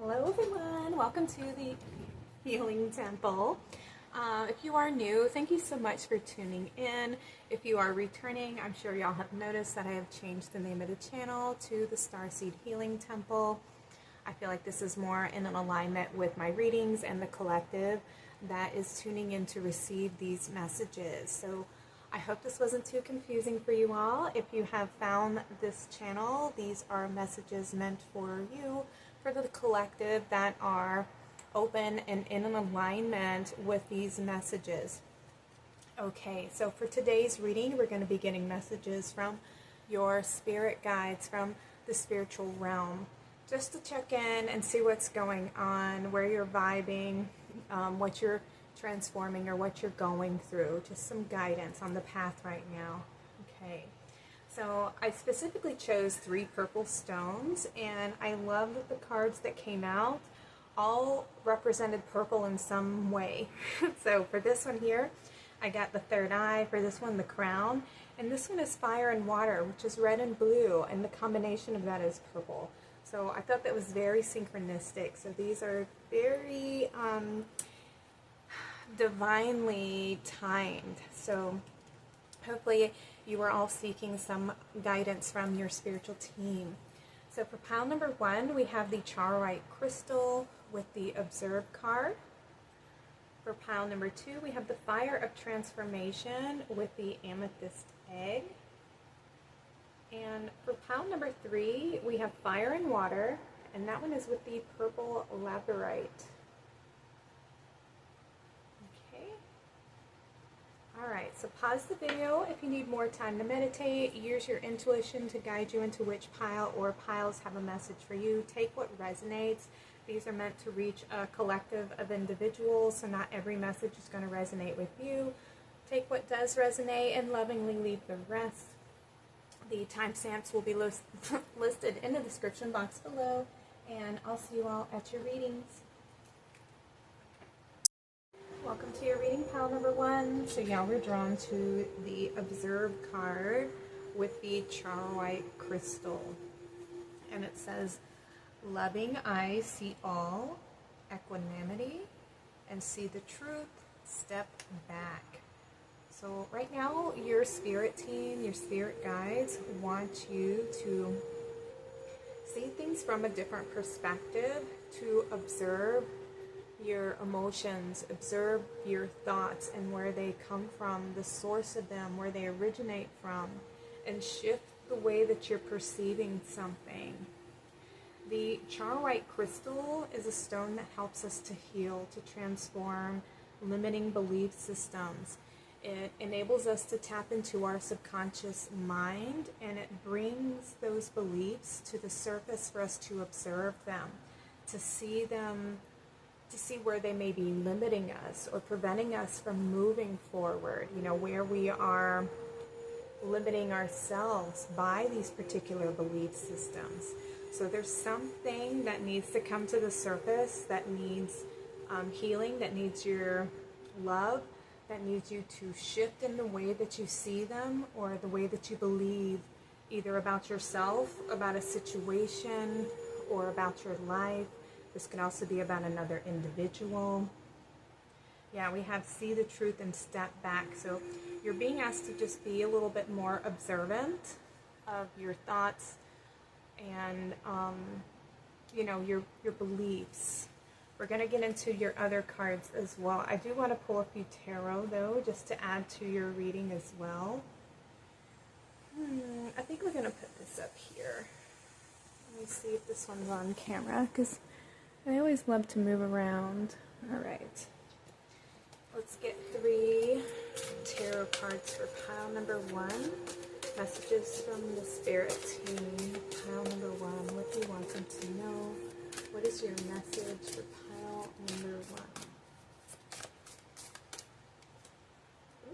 Hello everyone, welcome to the Healing Temple. If you are new, thank you so much for tuning in. If you are returning, I'm sure y'all have noticed that I have changed the name of the channel to the Starseed Healing Temple. I feel like this is more in an alignment with my readings and the collective that is tuning in to receive these messages. So I hope this wasn't too confusing for you all. If you have found this channel, these are messages meant for you, for the collective that are open and in an alignment with these messages. Okay, so for today's reading, we're going to be getting messages from your spirit guides from the spiritual realm, just to check in and see what's going on, where you're vibing, what you're transforming or what you're going through, just some guidance on the path right now. Okay, so I specifically chose 3 purple stones, and I love that the cards that came out all represented purple in some way. So for this one here, I got the third eye, for this one the crown, and this one is fire and water, which is red and blue, and the combination of that is purple. So I thought that was very synchronistic. So these are very divinely timed. So hopefully you are all seeking some guidance from your spiritual team. So for pile number 1, we have the Charoite crystal with the Observe card. For pile number 2, we have the Fire of Transformation with the Amethyst egg. And for pile number 3, we have Fire and Water, and that one is with the purple Labradorite. Okay. Alright, so pause the video if you need more time to meditate. Use your intuition to guide you into which pile or piles have a message for you. Take what resonates. These are meant to reach a collective of individuals, so not every message is going to resonate with you. Take what does resonate and lovingly leave the rest. The timestamps will be listed in the description box below, and I'll see you all at your readings. Welcome to your reading, pile number 1. So y'all were drawn to the Observe card with the Charoite crystal. And it says, loving eyes see all, equanimity, and see the truth, step back. So right now, your spirit team, your spirit guides want you to see things from a different perspective, to observe your emotions, observe your thoughts and where they come from, the source of them, where they originate from, and shift the way that you're perceiving something. The Charoite crystal is a stone that helps us to heal, to transform limiting belief systems. It enables us to tap into our subconscious mind, and it brings those beliefs to the surface for us to observe them, to see them, to see where they may be limiting us or preventing us from moving forward, you know, where we are limiting ourselves by these particular belief systems. So there's something that needs to come to the surface, that needs healing, that needs your love, that needs you to shift in the way that you see them or the way that you believe, either about yourself, about a situation, or about your life. This can also be about another individual. Yeah, we have see the truth and step back. So you're being asked to just be a little bit more observant of your thoughts and, you know, your beliefs. We're going to get into your other cards as well. I do want to pull a few tarot, though, just to add to your reading as well. I think we're going to put this up here. Let me see if this one's on camera, because I always love to move around. All right. Let's get 3 tarot cards for pile number 1. Messages from the spirit team. Pile number 1. What do you want them to know? What is your message for pile number 1?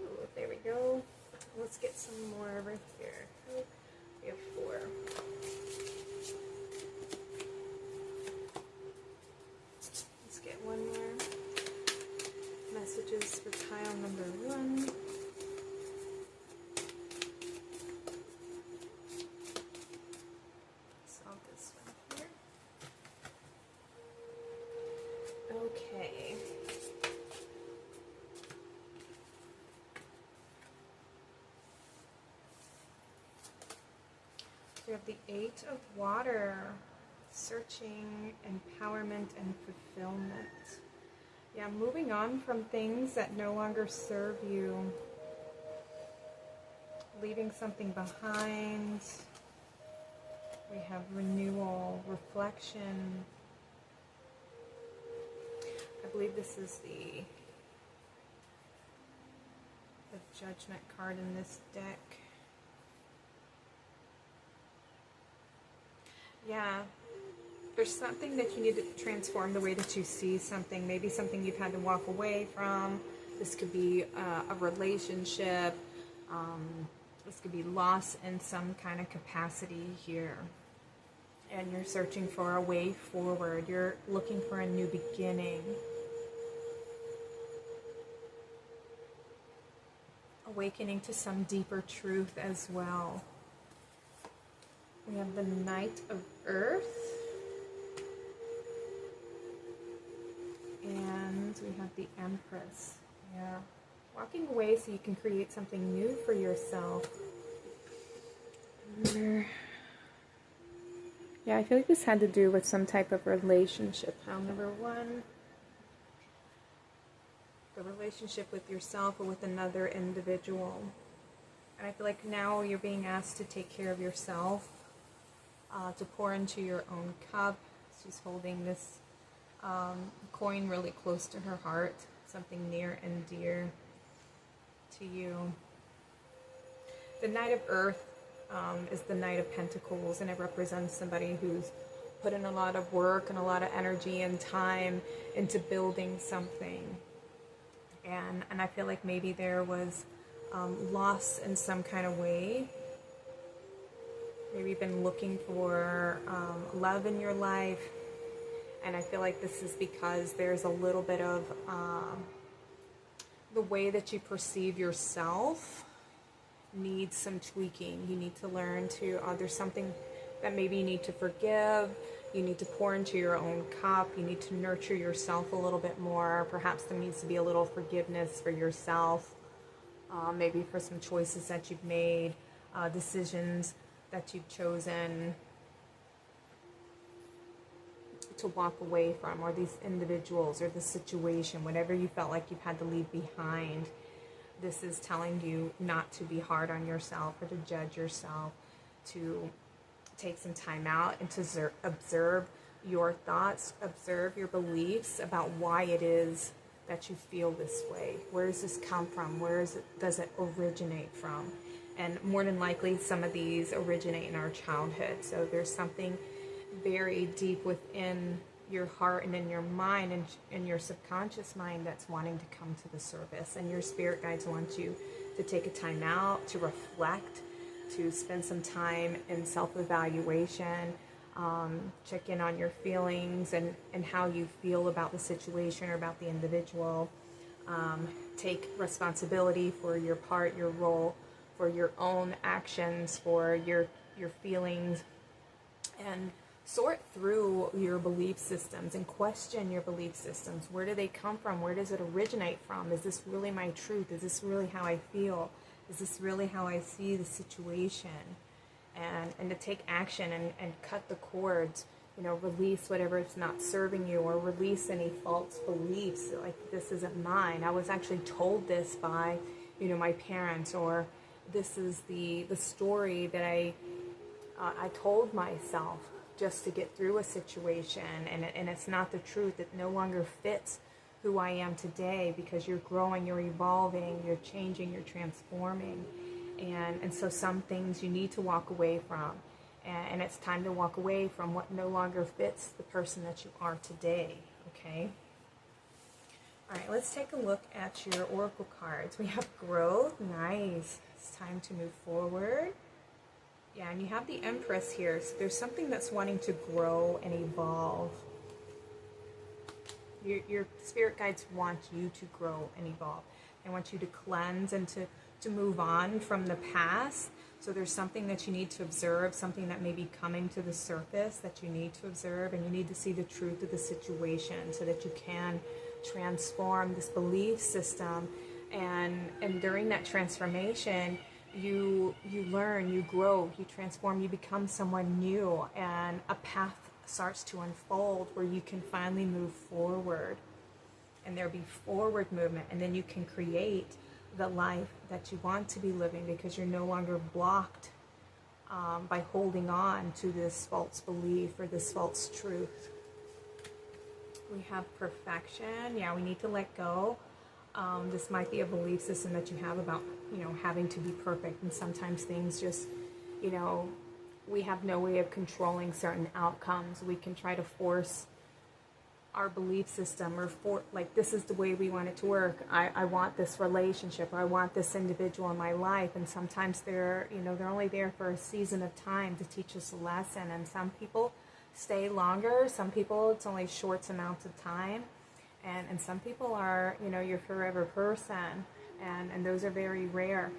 Ooh, there we go. Let's get some more right here. Oh, we have 4. Let's get one more. Messages for pile number 1. Solve this one here. Okay. We have the Eight of Water, searching, empowerment, and fulfillment. Yeah, moving on from things that no longer serve you. Leaving something behind. We have renewal, reflection. I believe this is the Judgment card in this deck. Yeah, there's something that you need to transform the way that you see something. Maybe something you've had to walk away from. This could be a relationship. This could be loss in some kind of capacity here. And you're searching for a way forward. You're looking for a new beginning. Awakening to some deeper truth as well. We have the Knight of Earth. And we have the Empress. Yeah. Walking away so you can create something new for yourself. Yeah, I feel like this had to do with some type of relationship. Pile number 1. The relationship with yourself or with another individual. And I feel like now you're being asked to take care of yourself, to pour into your own cup. She's holding this coin really close to her heart, something near and dear to you. The Knight of Earth is the Knight of Pentacles, and it represents somebody who's put in a lot of work and a lot of energy and time into building something. And I feel like maybe there was loss in some kind of way. Maybe you've been looking for love in your life. And I feel like this is because there's a little bit of the way that you perceive yourself needs some tweaking. You need to learn to, there's something that maybe you need to forgive. You need to pour into your own cup. You need to nurture yourself a little bit more. Perhaps there needs to be a little forgiveness for yourself. Maybe for some choices that you've made, decisions that you've chosen to walk away from, or these individuals or the situation, whatever you felt like you've had to leave behind. This is telling you not to be hard on yourself or to judge yourself, to take some time out and to observe your thoughts, observe your beliefs about why it is that you feel this way. Where does this come from? Does it originate from? And more than likely, some of these originate in our childhood. So there's something very deep within your heart and in your mind and in your subconscious mind that's wanting to come to the surface. And your spirit guides want you to take a time out, to reflect, to spend some time in self-evaluation, check in on your feelings and how you feel about the situation or about the individual. Take responsibility for your part, your role, for your own actions, for your feelings, and sort through your belief systems and question your belief systems. Where do they come from? Where does it originate from? Is this really my truth? Is this really how I feel? Is this really how I see the situation? And to take action and cut the cords, release whatever is not serving you, or release any false beliefs, like this isn't mine. I was actually told this by, my parents, or this is the story that I told myself just to get through a situation, and it's not the truth. It no longer fits who I am today, because you're growing, you're evolving, you're changing, you're transforming. And so some things you need to walk away from. And it's time to walk away from what no longer fits the person that you are today, okay? All right, let's take a look at your oracle cards. We have growth, nice. It's time to move forward. Yeah, and you have the Empress here. So there's something that's wanting to grow and evolve. Your spirit guides want you to grow and evolve. They want you to cleanse and to move on from the past So there's something that you need to observe, something that may be coming to the surface that you need to observe, and you need to see the truth of the situation so that you can transform this belief system. And during that transformation, you learn, you grow, you transform, you become someone new, and a path starts to unfold where you can finally move forward, and there'll be forward movement, and then you can create the life that you want to be living, because you're no longer blocked by holding on to this false belief or this false truth. We have perfection. Yeah, we need to let go. This might be a belief system that you have about, having to be perfect, and sometimes things just, we have no way of controlling certain outcomes. We can try to force our belief system, or this is the way we want it to work. I want this relationship, or I want this individual in my life, and sometimes they're only there for a season of time to teach us a lesson, and some people stay longer, some people it's only short amounts of time, and some people are your forever person, and those are very rare,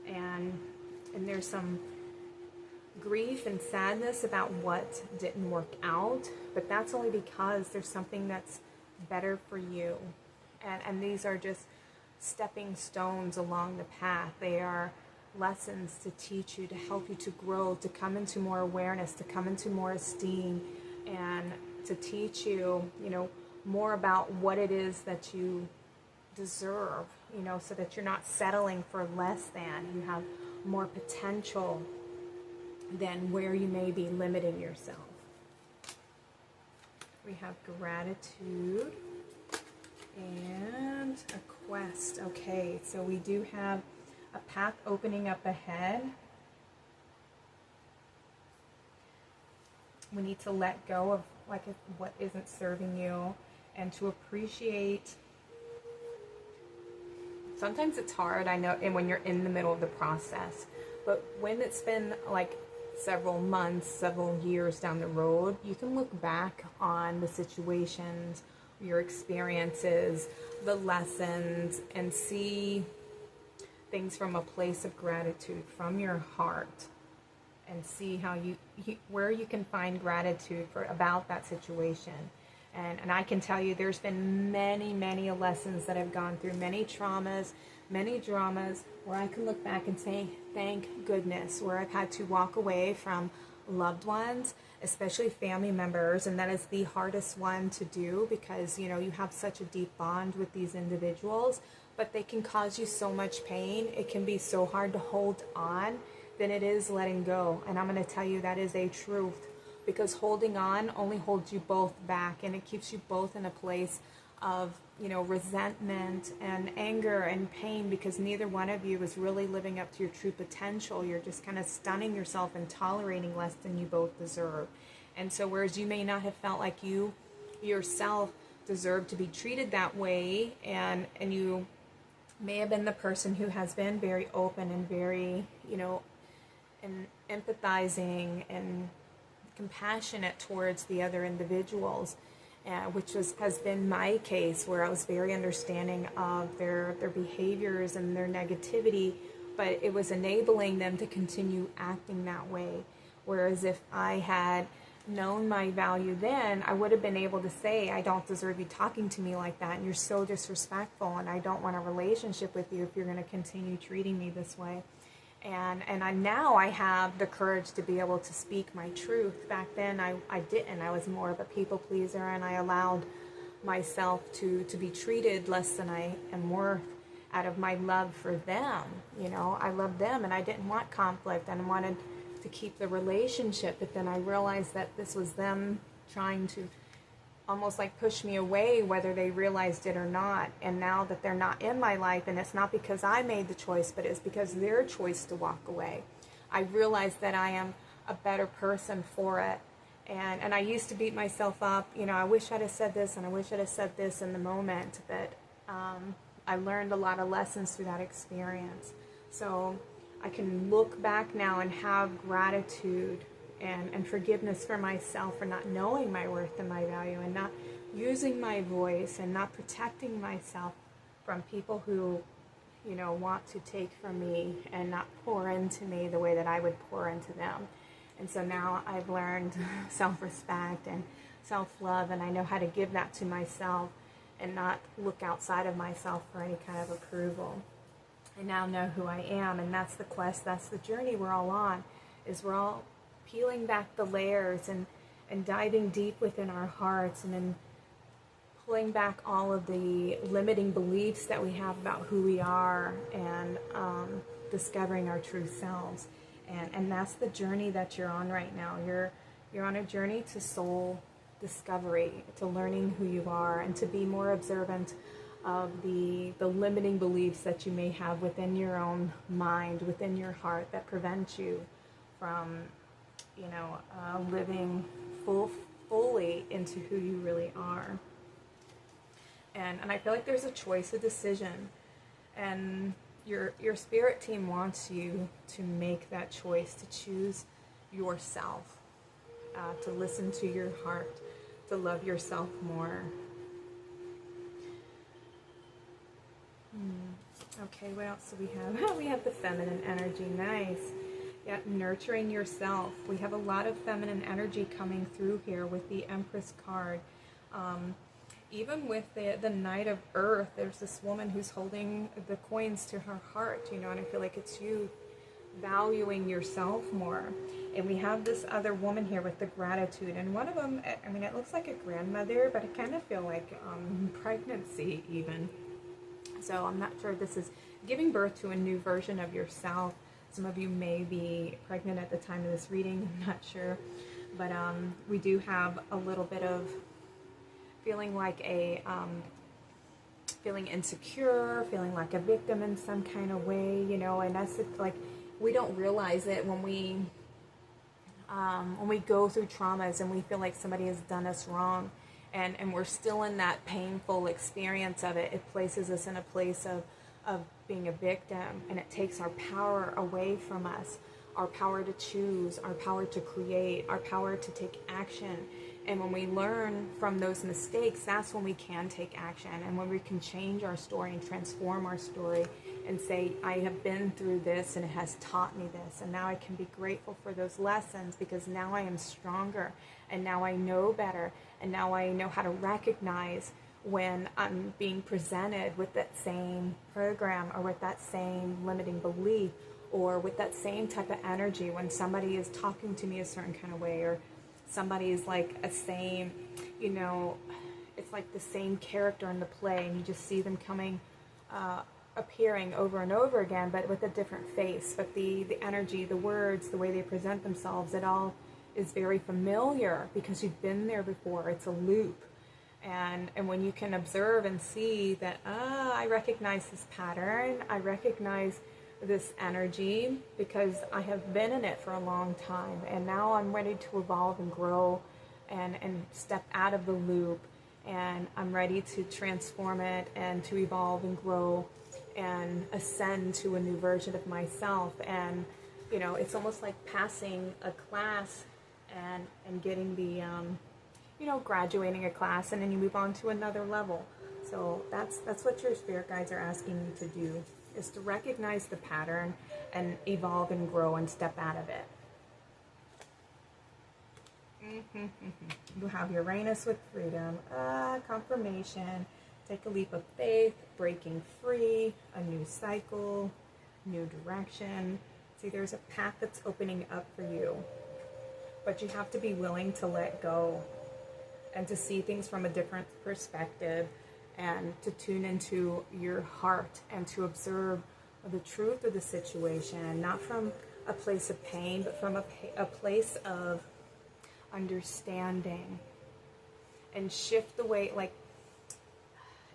and there's some grief and sadness about what didn't work out, but that's only because there's something that's better for you, and these are just stepping stones along the path. They are lessons to teach you, to help you to grow, to come into more awareness, to come into more esteem, and to teach you more about what it is that you deserve, so that you're not settling for less than. You have more potential than where you may be limiting yourself. We have gratitude and a quest. Okay, so we do have a path opening up ahead. We need to let go of what isn't serving you, and to appreciate. Sometimes it's hard, I know, and when you're in the middle of the process, but when it's been several months, several years down the road, you can look back on the situations, your experiences, the lessons, and see things from a place of gratitude from your heart, and see how where you can find gratitude about that situation. And I can tell you, there's been many lessons that I've gone through, many traumas, many dramas, where I can look back and say, thank goodness, where I've had to walk away from loved ones, especially family members, and that is the hardest one to do, because you have such a deep bond with these individuals, but they can cause you so much pain. It can be so hard to hold on than it is letting go. And I'm going to tell you, that is a truth, because holding on only holds you both back, and it keeps you both in a place of resentment and anger and pain, because neither one of you is really living up to your true potential. You're just kind of stunning yourself and tolerating less than you both deserve. And so whereas you may not have felt like you yourself deserve to be treated that way, and you may have been the person who has been very open and very and empathizing and compassionate towards the other individuals, which has been my case, where I was very understanding of their behaviors and their negativity, but it was enabling them to continue acting that way. Whereas if I had known my value then, I would have been able to say, I don't deserve you talking to me like that, and you're so disrespectful, and I don't want a relationship with you if you're going to continue treating me this way. And now I have the courage to be able to speak my truth. Back then I didn't. I was more of a people pleaser, and I allowed myself to be treated less than I am worth out of my love for them. I loved them, and I didn't want conflict, and I wanted to keep the relationship. But then I realized that this was them trying to almost push me away, whether they realized it or not. And now that they're not in my life, and it's not because I made the choice, but it's because their choice to walk away, I realized that I am a better person for it. And I used to beat myself up, I wish I'd have said this, and I wish I'd have said this in the moment, but I learned a lot of lessons through that experience. So I can look back now and have gratitude and forgiveness for myself for not knowing my worth and my value, and not using my voice, and not protecting myself from people who you know, want to take from me and not pour into me the way that I would pour into them. And so now I've learned self-respect and self-love, and I know how to give that to myself and not look outside of myself for any kind of approval. I now know who I am, and that's the quest, that's the journey we're all on, is we're all peeling back the layers and diving deep within our hearts, and then pulling back all of the limiting beliefs that we have about who we are, and discovering our true selves. And that's the journey that you're on right now. You're on a journey to soul discovery, to learning who you are, and to be more observant of the limiting beliefs that you may have within your own mind, within your heart, that prevent you from, you know, living fully into who you really are. And I feel like there's a choice, a decision, and your spirit team wants you to make that choice, to choose yourself, to listen to your heart, to love yourself more. Okay, what else do we have? We have the feminine energy. Nice. Yeah, nurturing yourself. We have a lot of feminine energy coming through here with the Empress card. Even with the Knight of Earth, there's this woman who's holding the coins to her heart, you know, and I feel like it's you valuing yourself more. And we have this other woman here with the gratitude, and one of them, I mean, it looks like a grandmother, but I kind of feel like pregnancy even. So I'm not sure if this is giving birth to a new version of yourself. Some of you may be pregnant at the time of this reading, I'm not sure. But we do have a little bit of feeling like feeling insecure, feeling like a victim in some kind of way, you know, and that's like, we don't realize it when we go through traumas and we feel like somebody has done us wrong, and we're still in that painful experience of it. It places us in a place of being a victim, and it takes our power away from us, our power to choose, our power to create, our power to take action. And when we learn from those mistakes, that's when we can take action, and when we can change our story and transform our story and say, I have been through this and it has taught me this, and now I can be grateful for those lessons because now I am stronger, and now I know better, and now I know how to recognize when I'm being presented with that same program or with that same limiting belief or with that same type of energy, when somebody is talking to me a certain kind of way, or somebody is like a same, you know, it's like the same character in the play, and you just see them coming, appearing over and over again, but with a different face. But the energy, the words, the way they present themselves, it all is very familiar because you've been there before. It's a loop. And when you can observe and see that, I recognize this pattern, I recognize this energy because I have been in it for a long time, and now I'm ready to evolve and grow and step out of the loop, and I'm ready to transform it and to evolve and grow and ascend to a new version of myself. And you know, it's almost like passing a class and getting the you know, graduating a class, and then you move on to another level. So that's what your spirit guides are asking you to do, is to recognize the pattern and evolve and grow and step out of it. You have Uranus with freedom, confirmation, take a leap of faith, breaking free, a new cycle, new direction. See, there's a path that's opening up for you, but you have to be willing to let go and to see things from a different perspective, and to tune into your heart and to observe the truth of the situation, not from a place of pain, but from a place of understanding, and shift the way, like,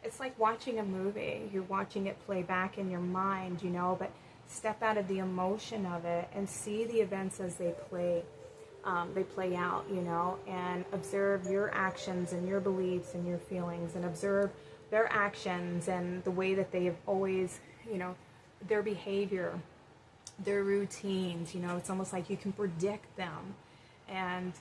it's like watching a movie. You're watching it play back in your mind, you know, but step out of the emotion of it and see the events as they play out, you know, and observe your actions and your beliefs and your feelings, and observe their actions and the way that they have always, you know, their behavior, their routines, you know, it's almost like you can predict them. And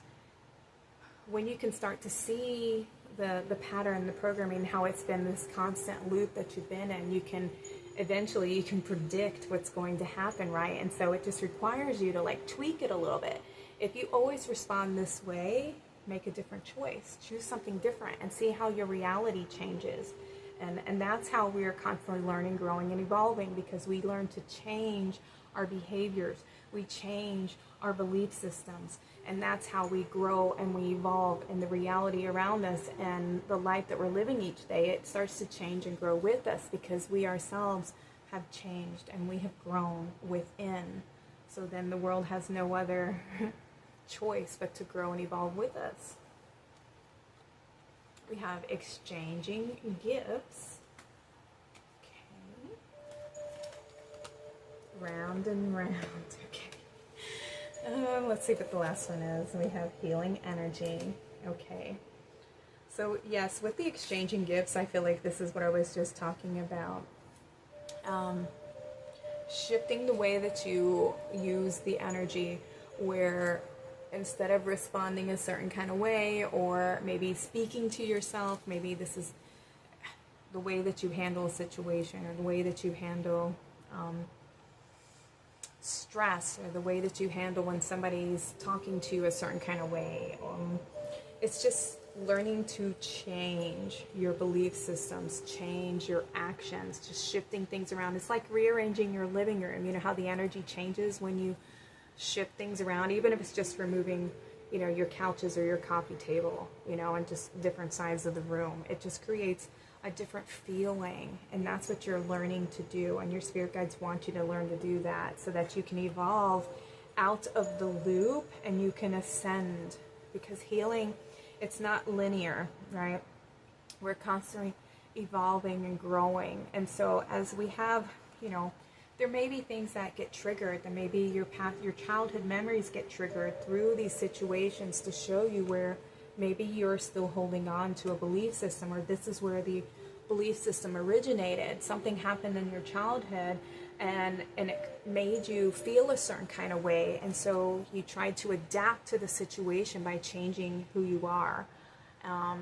when you can start to see the pattern, the programming, how it's been this constant loop that you've been in, you can eventually you can predict what's going to happen, right? And so it just requires you to like tweak it a little bit. If you always respond this way, make a different choice, choose something different, and see how your reality changes. And that's how we are constantly learning, growing, and evolving, because we learn to change our behaviors, we change our belief systems, and that's how we grow and we evolve in the reality around us, and the life that we're living each day. It starts to change and grow with us because we ourselves have changed and we have grown within. So then the world has no other choice but to grow and evolve with us. We have exchanging gifts. Okay. Round and round. Okay. Let's see what the last one is. We have healing energy. Okay. So yes, with the exchanging gifts, I feel like this is what I was just talking about. Shifting the way that you use the energy, where instead of responding a certain kind of way, or maybe speaking to yourself, maybe this is the way that you handle a situation, or the way that you handle stress, or the way that you handle when somebody's talking to you a certain kind of way. It's just learning to change your belief systems, change your actions, just shifting things around. It's like rearranging your living room. You know how the energy changes when you shift things around, even if it's just removing, you know, your couches or your coffee table, you know, and just different sides of the room. It just creates a different feeling, and that's what you're learning to do, and your spirit guides want you to learn to do that so that you can evolve out of the loop and you can ascend, because healing, it's not linear, right? We're constantly evolving and growing, and so as we have, you know, there may be things that get triggered, and maybe your childhood memories get triggered through these situations to show you where maybe you're still holding on to a belief system, or this is where the belief system originated. Something happened in your childhood and it made you feel a certain kind of way, and so you tried to adapt to the situation by changing who you are,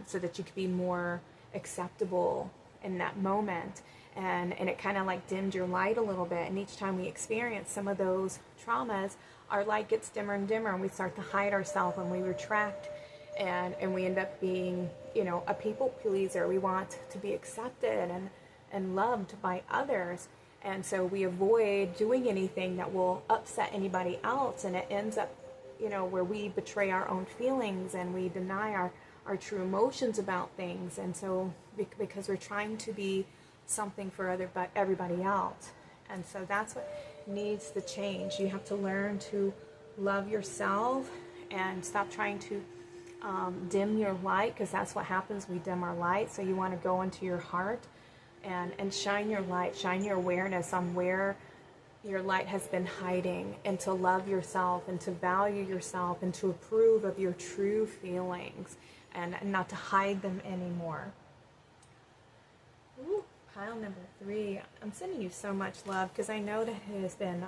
so that you could be more acceptable in that moment. And it kind of like dimmed your light a little bit. And each time we experience some of those traumas, our light gets dimmer and dimmer, and we start to hide ourselves, and we retract, and we end up being, you know, a people pleaser. We want to be accepted and loved by others. And so we avoid doing anything that will upset anybody else. And it ends up, you know, where we betray our own feelings and we deny our true emotions about things. And so because we're trying to be something for everybody else. And so that's what needs to change. You have to learn to love yourself and stop trying to dim your light, because that's what happens. We dim our light. So you want to go into your heart and shine your light, shine your awareness on where your light has been hiding, and to love yourself and to value yourself and to approve of your true feelings, and not to hide them anymore. Ooh. Pile number 3. I'm sending you so much love, because I know that it has been,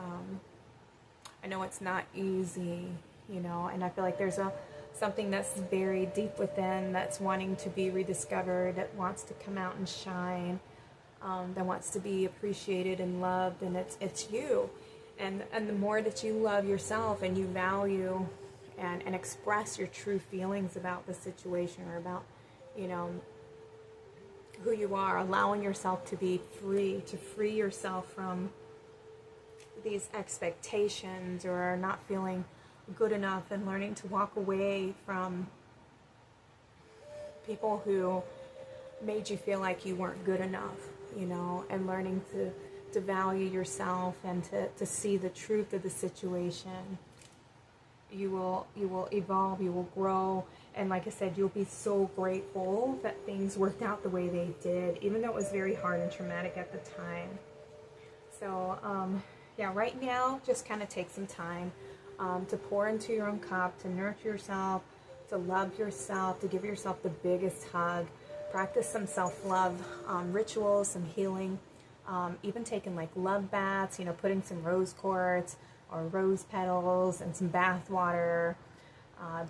I know it's not easy, you know, and I feel like there's something that's very deep within that's wanting to be rediscovered, that wants to come out and shine, that wants to be appreciated and loved, and it's you. And the more that you love yourself and you value and express your true feelings about the situation, or about, you know, who you are, allowing yourself to be free, to free yourself from these expectations, or not feeling good enough, and learning to walk away from people who made you feel like you weren't good enough, you know, and learning to value yourself and to see the truth of the situation. You will evolve, you will grow. And like I said, you'll be so grateful that things worked out the way they did, even though it was very hard and traumatic at the time. So, yeah, right now, just kind of take some time to pour into your own cup, to nurture yourself, to love yourself, to give yourself the biggest hug. Practice some self-love rituals, some healing, even taking like love baths, you know, putting some rose quartz or rose petals and some bath water.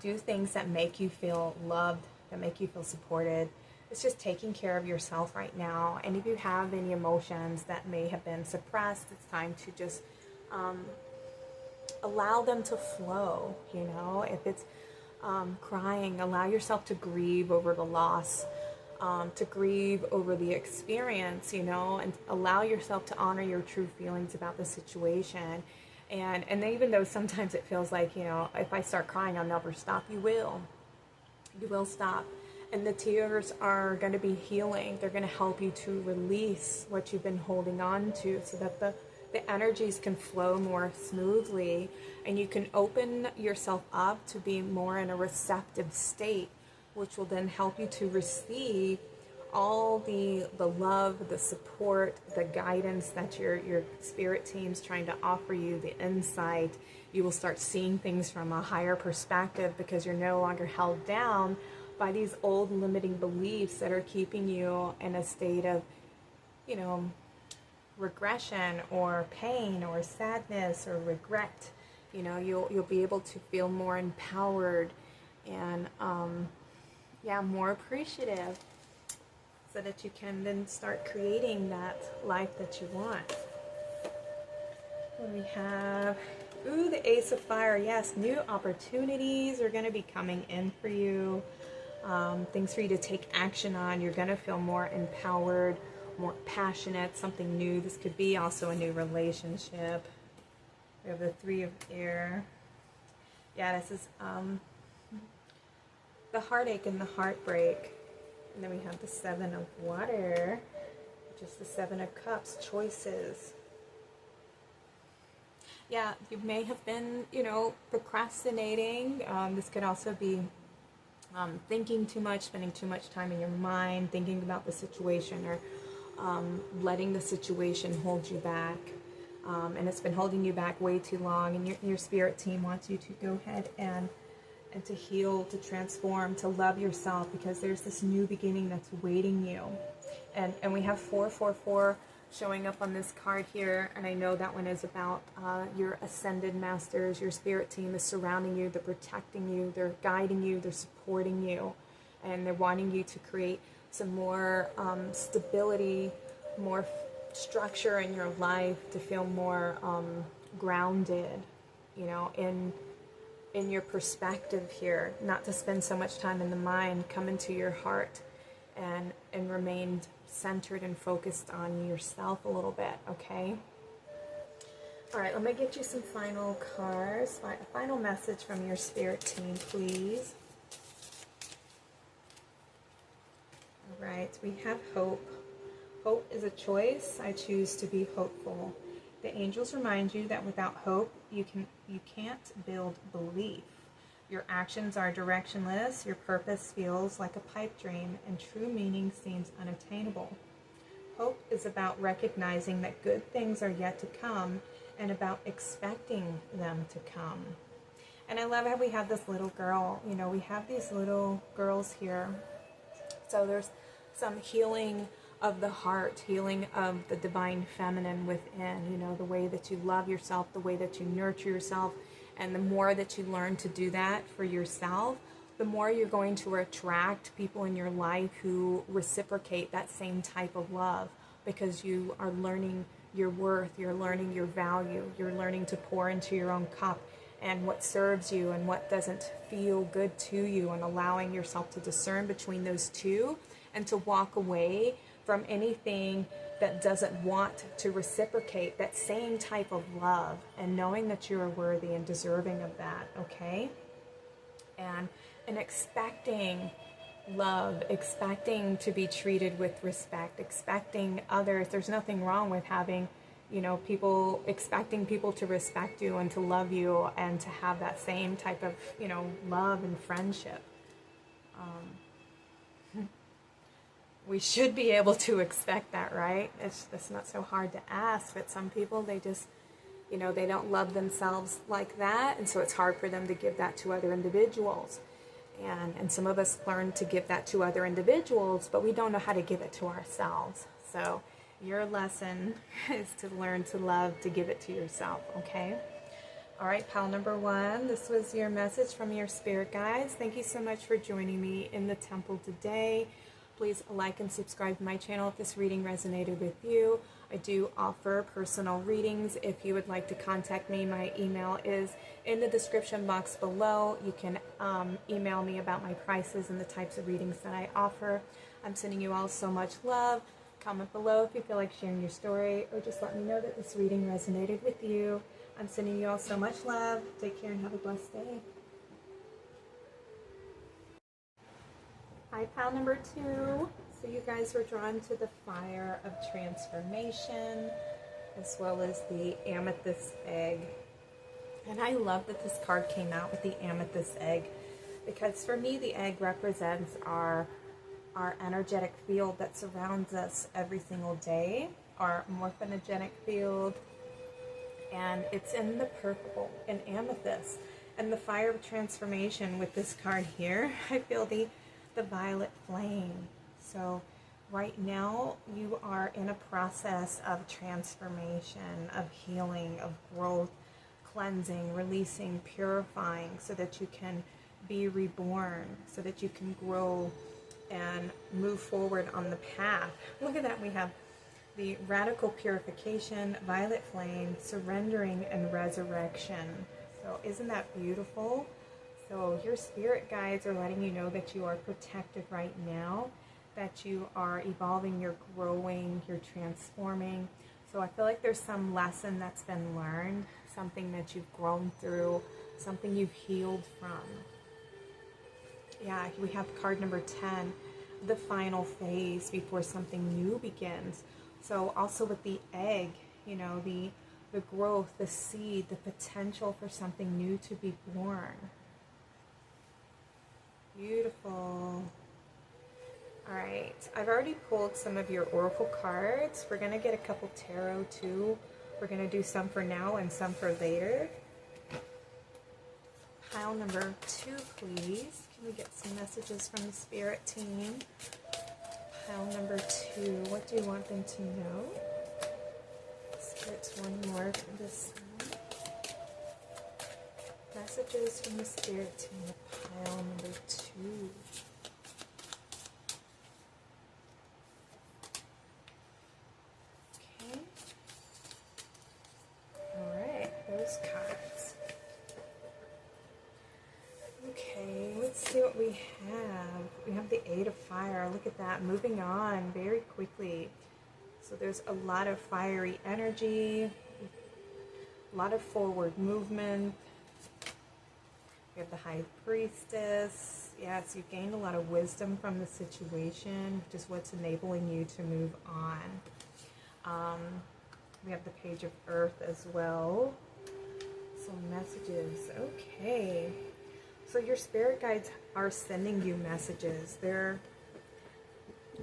Do things that make you feel loved, that make you feel supported, it's just taking care of yourself right now. And if you have any emotions that may have been suppressed, it's time to just allow them to flow. You know, if it's crying, allow yourself to grieve over the loss, to grieve over the experience, you know, and allow yourself to honor your true feelings about the situation. And even though sometimes it feels like, you know, if I start crying, I'll never stop, you will. You will stop. And the tears are going to be healing. They're going to help you to release what you've been holding on to, so that the energies can flow more smoothly, and you can open yourself up to be more in a receptive state, which will then help you to receive all the love, the support, the guidance that your spirit team's trying to offer you, the insight. You will start seeing things from a higher perspective, because you're no longer held down by these old limiting beliefs that are keeping you in a state of, you know, regression or pain or sadness or regret. You know, you'll be able to feel more empowered and more appreciative, so that you can then start creating that life that you want. When we have, the Ace of Fire. Yes, new opportunities are going to be coming in for you. Things for you to take action on. You're going to feel more empowered, more passionate, something new. This could be also a new relationship. We have the Three of Air. Yeah, this is the heartache and the heartbreak. And then we have the Seven of Water, which is the Seven of Cups, choices. Yeah, you may have been, you know, procrastinating. This could also be thinking too much, spending too much time in your mind, thinking about the situation, or letting the situation hold you back. And it's been holding you back way too long, and your spirit team wants you to go ahead and to heal, to transform, to love yourself, because there's this new beginning that's waiting you. And we have 444 showing up on this card here, and I know that one is about your ascended masters. Your spirit team is surrounding you, they're protecting you, they're guiding you, they're supporting you, and they're wanting you to create some more stability, more structure in your life, to feel more grounded, you know, in your perspective here, not to spend so much time in the mind. Come into your heart and remain centered and focused on yourself a little bit, okay? All right, let me get you some final cards. A final message from your spirit team, please. All right, we have hope. Hope is a choice. I choose to be hopeful. The angels remind you that without hope, you can't build belief. Your actions are directionless, your purpose feels like a pipe dream, and true meaning seems unattainable. Hope is about recognizing that good things are yet to come, and about expecting them to come. And I love how we have this little girl. You know, we have these little girls here. So there's some healing of the heart, healing of the divine feminine within, you know, the way that you love yourself, the way that you nurture yourself. And the more that you learn to do that for yourself, the more you're going to attract people in your life who reciprocate that same type of love, because you are learning your worth, you're learning your value, you're learning to pour into your own cup and what serves you and what doesn't feel good to you, and allowing yourself to discern between those two and to walk away from anything that doesn't want to reciprocate that same type of love, and knowing that you are worthy and deserving of that, okay? And expecting love, expecting to be treated with respect, expecting others. There's nothing wrong with having, you know, people, expecting people to respect you and to love you and to have that same type of, you know, love and friendship. We should be able to expect that, right? It's not so hard to ask, but some people, they just, you know, they don't love themselves like that, and so it's hard for them to give that to other individuals. And some of us learn to give that to other individuals, but we don't know how to give it to ourselves. So your lesson is to learn to love, to give it to yourself, okay? All right, pile number 1, this was your message from your spirit guides. Thank you so much for joining me in the temple today. Please like and subscribe to my channel if this reading resonated with you. I do offer personal readings. If you would like to contact me, my email is in the description box below. You can email me about my prices and the types of readings that I offer. I'm sending you all so much love. Comment below if you feel like sharing your story, or just let me know that this reading resonated with you. I'm sending you all so much love. Take care and have a blessed day. Hi, pile number 2. So you guys were drawn to the fire of transformation, as well as the amethyst egg. And I love that this card came out with the amethyst egg, because for me the egg represents our energetic field that surrounds us every single day, our morphogenetic field, and it's in the purple, in amethyst. And the fire of transformation with this card here, I feel the violet flame. So right now you are in a process of transformation, of healing, of growth, cleansing, releasing, purifying, so that you can be reborn, so that you can grow and move forward on the path. Look at that, we have the radical purification, violet flame, surrendering, and resurrection. So isn't that beautiful? So your spirit guides are letting you know that you are protected right now, that you are evolving, you're growing, you're transforming. So I feel like there's some lesson that's been learned, something that you've grown through, something you've healed from. Yeah, we have card number 10, the final phase before something new begins. So also with the egg, you know, the growth, the seed, the potential for something new to be born. Beautiful. All right, I've already pulled some of your oracle cards. We're going to get a couple tarot too. We're going to do some for now and some for later. Pile number 2, please. Can we get some messages from the spirit team? Pile number 2, what do you want them to know? Spirits, one more from this side. Messages from the spirit team, pile number 2. Okay. Alright, those cards. Okay, let's see what we have. We have the 8 of fire. Look at that, moving on very quickly. So there's a lot of fiery energy, a lot of forward movement. We have the high priestess. Yes, you've gained a lot of wisdom from the situation, which is what's enabling you to move on. We have the page of earth as well. Some messages. Okay. So your spirit guides are sending you messages. They're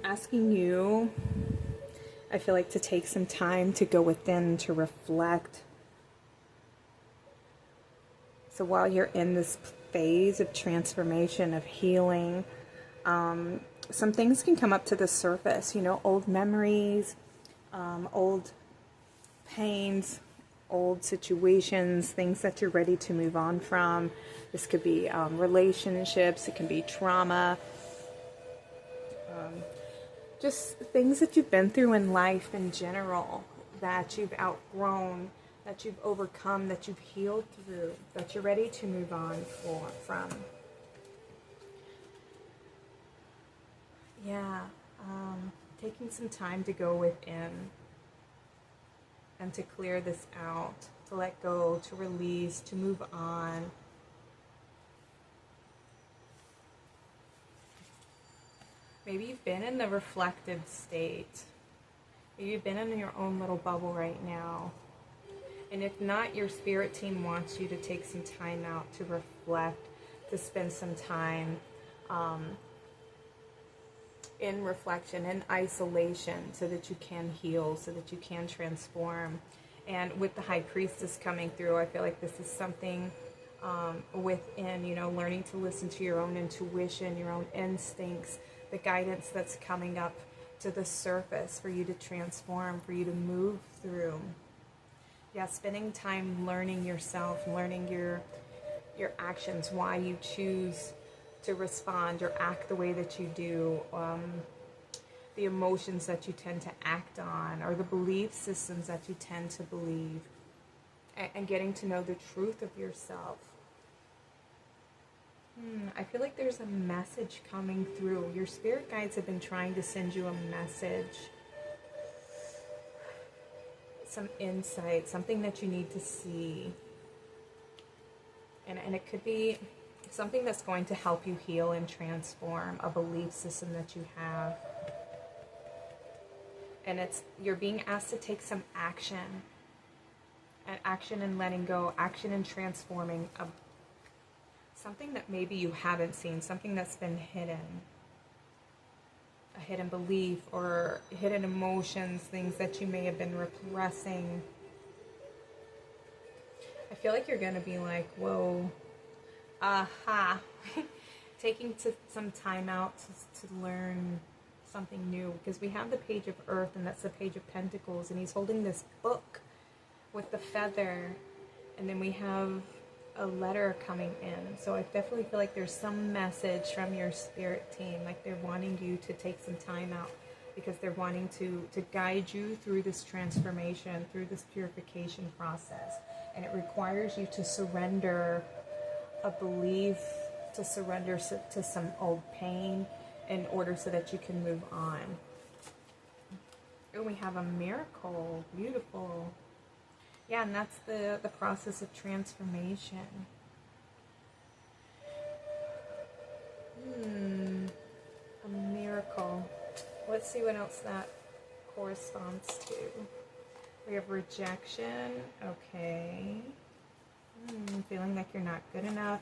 asking you, I feel like, to take some time to go within, to reflect. So while you're in this phase of transformation, of healing, some things can come up to the surface, you know, old memories, old pains, old situations, things that you're ready to move on from. This could be relationships, it can be trauma, just things that you've been through in life in general, that you've outgrown, that you've overcome, that you've healed through, that you're ready to move on from. Yeah, taking some time to go within and to clear this out, to let go, to release, to move on. Maybe you've been in the reflective state. Maybe you've been in your own little bubble right now. And if not, your spirit team wants you to take some time out to reflect, to spend some time in reflection, in isolation, so that you can heal, so that you can transform. And with the high priestess coming through, I feel like this is something within, you know, learning to listen to your own intuition, your own instincts, the guidance that's coming up to the surface for you to transform, for you to move through. Yeah, spending time learning yourself, learning your actions, why you choose to respond or act the way that you do. the emotions that you tend to act on, or the belief systems that you tend to believe, and getting to know the truth of yourself. I feel like there's a message coming through. Your spirit guides have been trying to send you a message, some insight, something that you need to see. And it could be something that's going to help you heal and transform a belief system that you have. And you're being asked to take some action. And action in letting go, action in transforming something that maybe you haven't seen, something that's been hidden. A hidden belief or hidden emotions, things that you may have been repressing. I feel like you're going to be like, whoa, aha. Taking some time out to learn something new. Because we have the Page of Earth, and that's the Page of Pentacles. And he's holding this book with the feather. And then we have a letter coming in. So I definitely feel like there's some message from your spirit team, like they're wanting you to take some time out, because they're wanting to guide you through this transformation, through this purification process. And it requires you to surrender a belief, to surrender to some old pain in order so that you can move on. And we have a miracle. Beautiful. Yeah, and that's the process of transformation. A miracle. Let's see what else that corresponds to. We have rejection. Okay. Feeling like you're not good enough.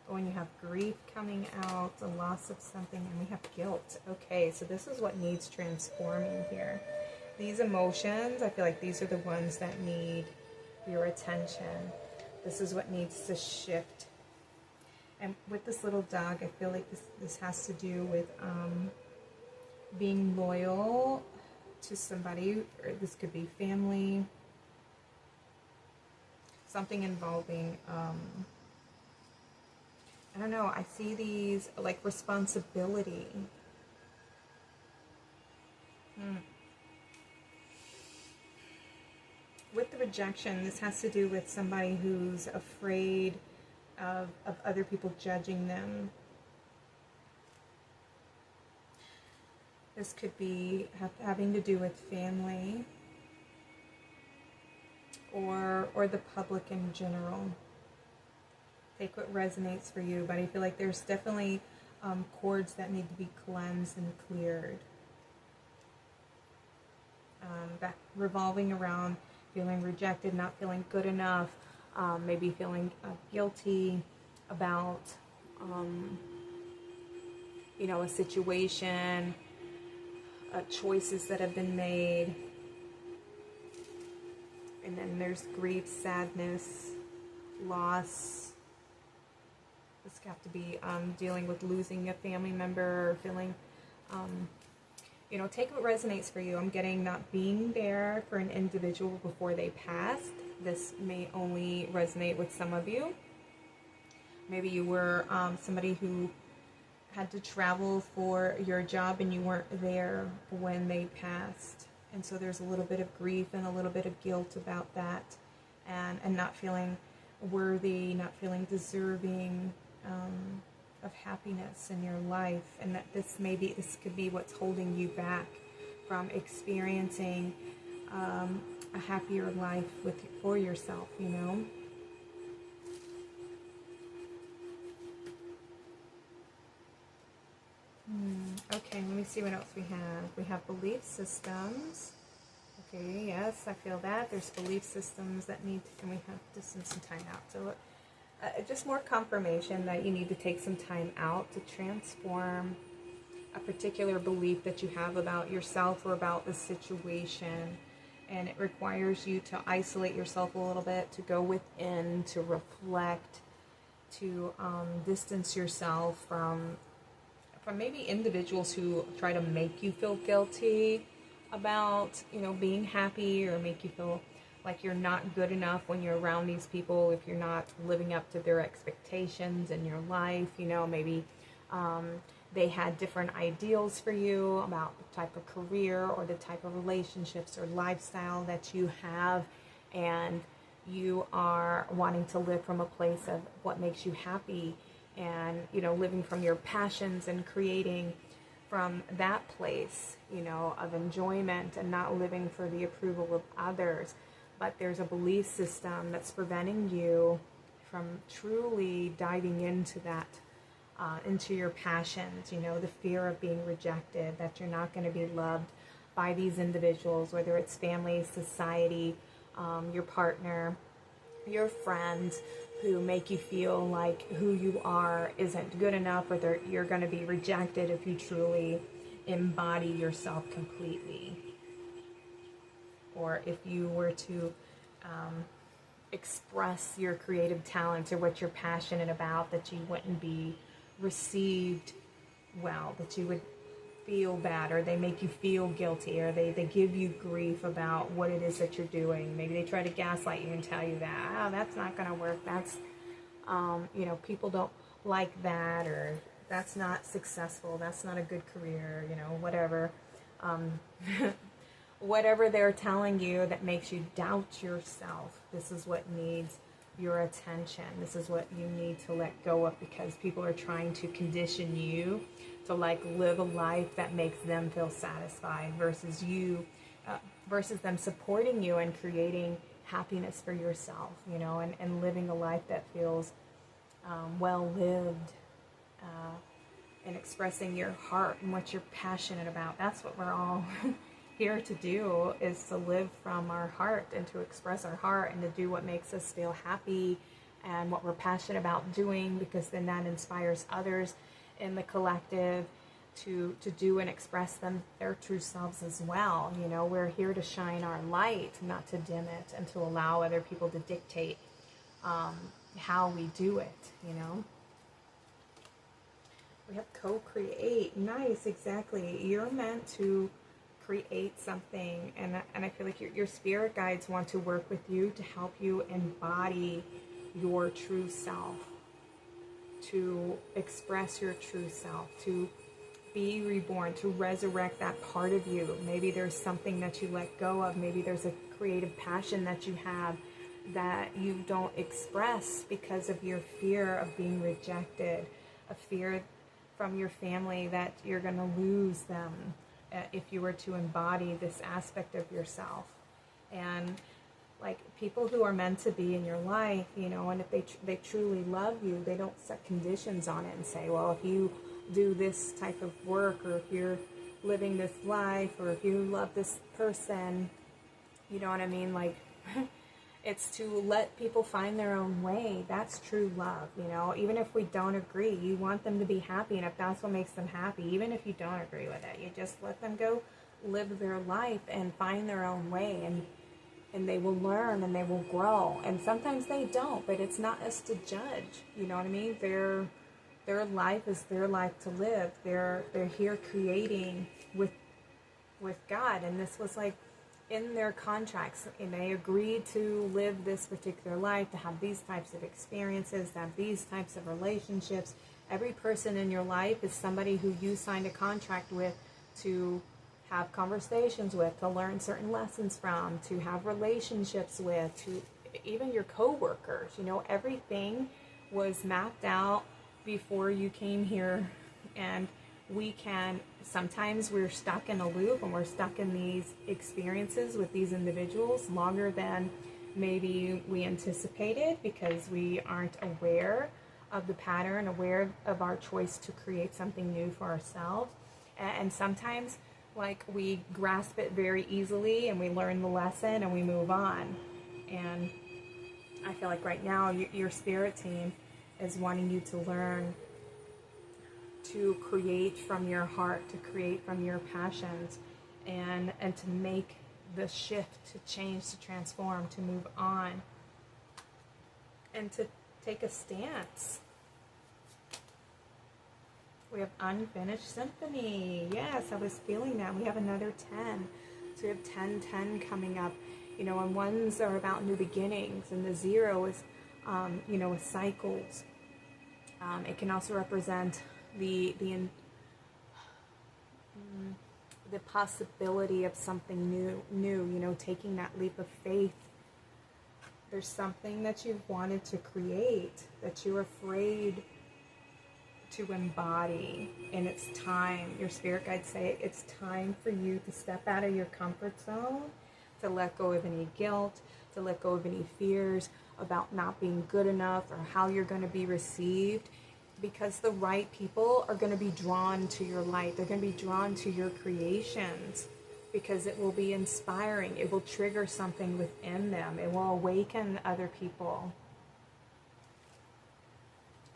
When you have grief coming out, the loss of something, and we have guilt. Okay, so this is what needs transforming here. These emotions, I feel like these are the ones that need your attention. This is what needs to shift. And with this little dog, I feel like this has to do with being loyal to somebody, or this could be family, something involving, I don't know, I see these like responsibility. With the rejection, this has to do with somebody who's afraid of other people judging them. This could be having to do with family or the public in general. Take what resonates for you, but I feel like there's definitely cords that need to be cleansed and cleared. That revolving around feeling rejected, not feeling good enough, maybe feeling guilty about, a situation, choices that have been made. And then there's grief, sadness, loss. This could have to be dealing with losing a family member, or feeling, take what resonates for you. I'm getting not being there for an individual before they passed. This may only resonate with some of you. Maybe you were somebody who had to travel for your job and you weren't there when they passed. And so there's a little bit of grief and a little bit of guilt about that, and not feeling worthy, not feeling deserving of happiness in your life, and that this could be what's holding you back from experiencing a happier life for yourself, Okay, let me see what else we have. We have belief systems. Okay, yes, I feel that. There's belief systems that need to, and we have to send some time out. So just more confirmation that you need to take some time out to transform a particular belief that you have about yourself or about the situation. And it requires you to isolate yourself a little bit, to go within, to reflect, to distance yourself from maybe individuals who try to make you feel guilty about, being happy, or make you feel like you're not good enough when you're around these people, if you're not living up to their expectations in your life, maybe they had different ideals for you about the type of career or the type of relationships or lifestyle that you have, and you are wanting to live from a place of what makes you happy, and living from your passions and creating from that place of enjoyment, and not living for the approval of others. But there's a belief system that's preventing you from truly diving into that, into your passions, the fear of being rejected, that you're not going to be loved by these individuals, whether it's family, society, your partner, your friends, who make you feel like who you are isn't good enough, or you're going to be rejected if you truly embody yourself completely. Or if you were to express your creative talents or what you're passionate about, that you wouldn't be received well, that you would feel bad, or they make you feel guilty, or they give you grief about what it is that you're doing. Maybe they try to gaslight you and tell you that, that's not going to work, that's people don't like that, or that's not successful, that's not a good career, whatever. Whatever they're telling you that makes you doubt yourself, this is what needs your attention. This is what you need to let go of, because people are trying to condition you to live a life that makes them feel satisfied, versus them supporting you and creating happiness for yourself, and living a life that feels well lived, and expressing your heart and what you're passionate about. That's what we're all here to do, is to live from our heart and to express our heart and to do what makes us feel happy and what we're passionate about doing, because then that inspires others in the collective to do and express their true selves as well. We're here to shine our light, not to dim it, and to allow other people to dictate how we do it. We have co-create. Nice, exactly. You're meant to create something, and I feel like your spirit guides want to work with you to help you embody your true self, to express your true self, to be reborn, to resurrect that part of you. Maybe there's something that you let go of. Maybe there's a creative passion that you have that you don't express because of your fear of being rejected, a fear from your family that you're going to lose them if you were to embody this aspect of yourself. And people who are meant to be in your life, and if they truly love you, they don't set conditions on it and say, well, if you do this type of work, or if you're living this life, or if you love this person, you know what I mean? It's to let people find their own way. That's true love, even if we don't agree, you want them to be happy. And if that's what makes them happy, even if you don't agree with it, you just let them go live their life and find their own way, and they will learn and they will grow. And sometimes they don't, but it's not us to judge, you know what I mean? Their life is their life to live. They're here creating with God, and this was in their contracts, and they agreed to live this particular life, to have these types of experiences, to have these types of relationships. Every person in your life is somebody who you signed a contract with to have conversations with, to learn certain lessons from, to have relationships with, to even your coworkers. Everything was mapped out before you came here, and sometimes we're stuck in a loop, and we're stuck in these experiences with these individuals longer than maybe we anticipated, because we aren't aware of the pattern, aware of our choice to create something new for ourselves. And sometimes we grasp it very easily, and we learn the lesson and we move on. And I feel like right now your spirit team is wanting you to learn to create from your heart, to create from your passions, and to make the shift, to change, to transform, to move on, and to take a stance. We have unfinished symphony. Yes, I was feeling that. We have another 10. So we have 10 coming up. And ones are about new beginnings, and the 0 is, with cycles. It can also represent the the possibility of something new, you know, taking that leap of faith. There's something that you've wanted to create that you're afraid to embody, and it's time. Your spirit guides say it's time for you to step out of your comfort zone, to let go of any guilt, to let go of any fears about not being good enough or how you're going to be received, because the right people are going to be drawn to your light. They're going to be drawn to your creations because it will be inspiring. It will trigger something within them. It will awaken other people.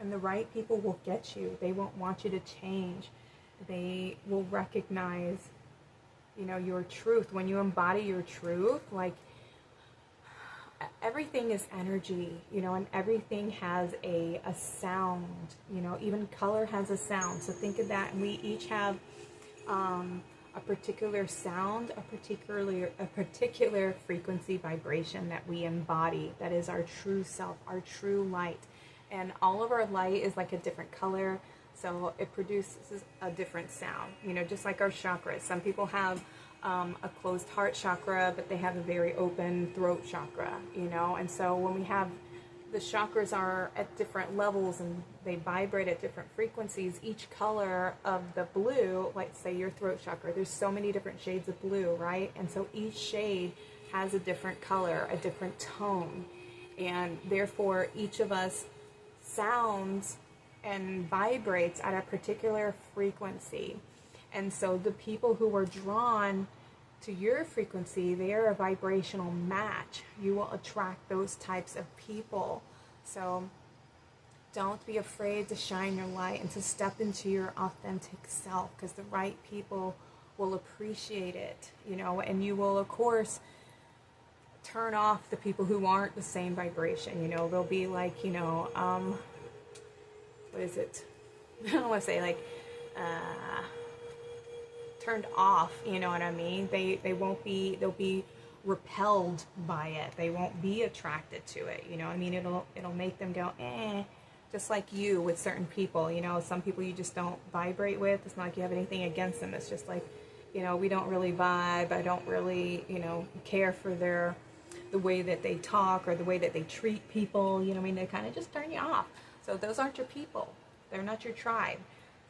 And the right people will get you. They won't want you to change. They will recognize, you know, your truth. When you embody your truth, like, everything is energy, you know, and everything has a sound, you know, even color has a sound. So think of that. And we each have a particular sound, a particular frequency vibration that we embody. That is our true self, our true light. And all of our light is like a different color, so it produces a different sound, you know, just like our chakras. Some people have a closed heart chakra, but they have a very open throat chakra, you know. And so when we have, the chakras are at different levels and they vibrate at different frequencies. Each color of the blue, like say your throat chakra, there's so many different shades of blue, right? And so each shade has a different color, a different tone, and therefore each of us sounds and vibrates at a particular frequency. And so the people who are drawn to your frequency, they are a vibrational match. You will attract those types of people. So don't be afraid to shine your light and to step into your authentic self, because the right people will appreciate it, you know. And you will, of course, turn off the people who aren't the same vibration, you know. They'll be like, you know, what is it? I don't want to say like, turned off, you know what I mean? They won't be, they'll be repelled by it. They won't be attracted to it, you know. I mean, it'll make them go, just like you with certain people, you know. Some people you just don't vibrate with. It's not like you have anything against them. It's just like, you know, we don't really vibe. I don't really, you know, care for the way that they talk or the way that they treat people, you know what I mean? They kind of just turn you off. So those aren't your people. They're not your tribe.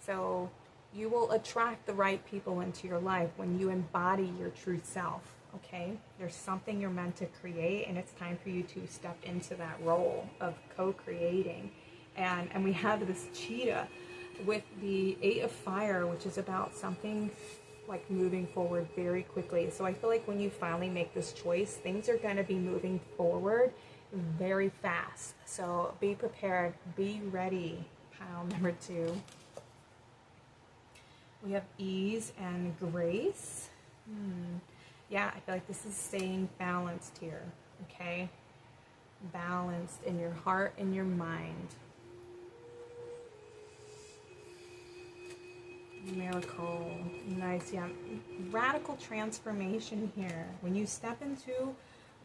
So you will attract the right people into your life when you embody your true self, okay? There's something you're meant to create, and it's time for you to step into that role of co-creating. And we have this cheetah with the 8 of Fire, which is about something like moving forward very quickly. So I feel like when you finally make this choice, things are going to be moving forward very fast. So be prepared, be ready. Pile number 2. We have ease and grace. Yeah, I feel like this is staying balanced here, okay? Balanced in your heart and your mind. Miracle. Nice, yeah. Radical transformation here. When you step into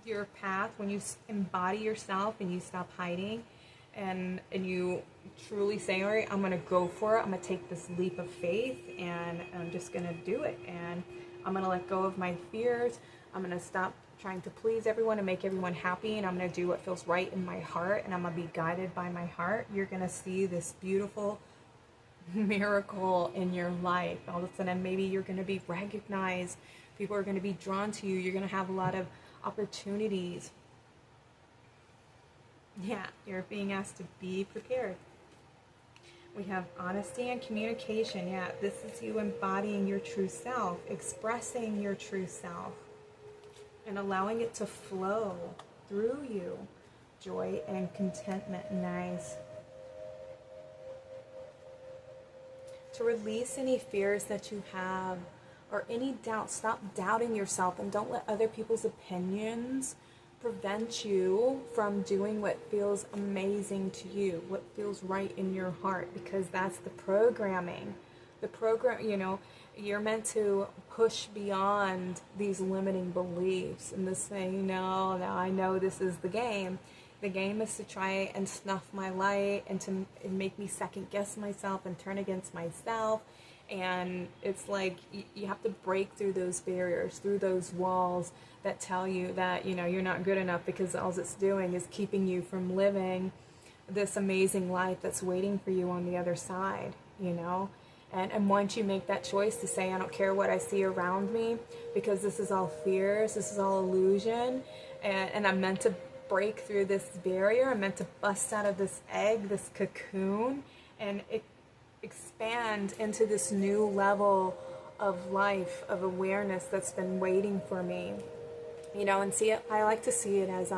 your path, when you embody yourself and you stop hiding, and you truly say, all right, I'm going to go for it. I'm going to take this leap of faith, and I'm just going to do it. And I'm going to let go of my fears. I'm going to stop trying to please everyone and make everyone happy, and I'm going to do what feels right in my heart, and I'm going to be guided by my heart. You're going to see this beautiful miracle in your life. All of a sudden, maybe you're going to be recognized. People are going to be drawn to you. You're going to have a lot of opportunities. Yeah, you're being asked to be prepared. We have honesty and communication. Yeah, this is you embodying your true self, expressing your true self, and allowing it to flow through you. Joy and contentment. Nice. To release any fears that you have or any doubt. Stop doubting yourself, and don't let other people's opinions prevent you from doing what feels amazing to you, what feels right in your heart, because that's the programming. The program, you know, you're meant to push beyond these limiting beliefs and this thing, no, I know this is the game. The game is to try and snuff my light and to make me second guess myself and turn against myself And it's like you have to break through those barriers, through those walls that tell you that, you know, you're not good enough, because all it's doing is keeping you from living this amazing life that's waiting for you on the other side, you know? And once you make that choice to say, I don't care what I see around me, because this is all fears, this is all illusion, and I'm meant to break through this barrier, I'm meant to bust out of this egg, this cocoon, and expand into this new level of life, of awareness that's been waiting for me. You know, and see it, I like to see it as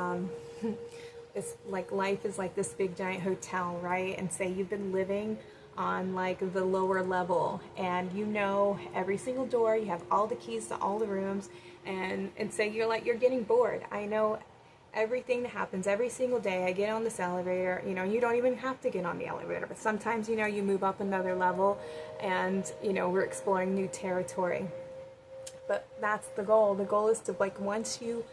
it's like life is like this big giant hotel, right? And say you've been living on like the lower level, and you know every single door, you have all the keys to all the rooms, and say you're getting bored. I know everything that happens every single day. I get on this elevator, you know, you don't even have to get on the elevator, but sometimes, you know, you move up another level, and, you know, we're exploring new territory. But that's the goal. The goal is to, like, once you've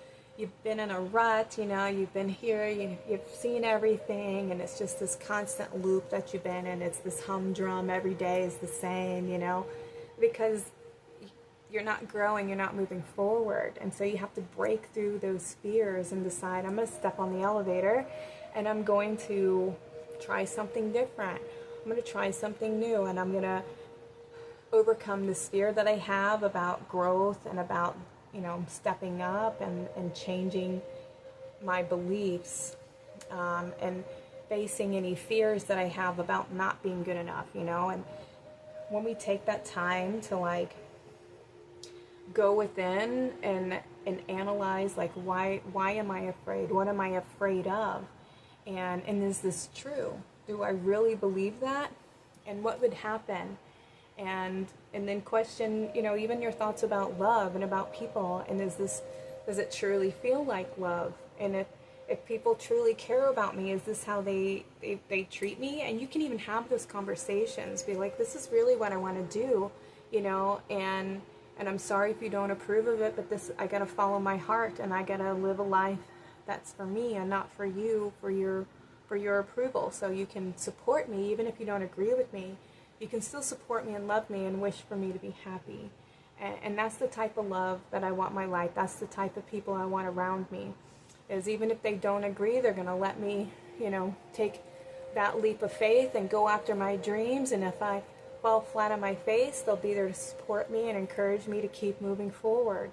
been in a rut, you know, you've been here, you've seen everything, and it's just this constant loop that you've been in. It's this humdrum, every day is the same, you know, because you're not growing, you're not moving forward. And so you have to break through those fears and decide, I'm going to step on the elevator and I'm going to try something different. I'm going to try something new, and I'm going to overcome this fear that I have about growth and about, you know, stepping up and changing my beliefs, and facing any fears that I have about not being good enough, you know. And when we take that time to, like, go within and analyze, like, why am I afraid? What am I afraid of? And is this true? Do I really believe that? And what would happen? And then question, you know, even your thoughts about love and about people. And does it truly feel like love? And if people truly care about me, is this how they treat me? And you can even have those conversations. Be like, this is really what I want to do, you know, and I'm sorry if you don't approve of it, but I got to follow my heart, and I got to live a life that's for me and not for you, for your approval. So you can support me, even if you don't agree with me. You can still support me and love me and wish for me to be happy. And that's the type of love that I want in my life. That's the type of people I want around me. Is even if they don't agree, they're going to let me, you know, take that leap of faith and go after my dreams. And if I fall flat on my face, they'll be there to support me and encourage me to keep moving forward,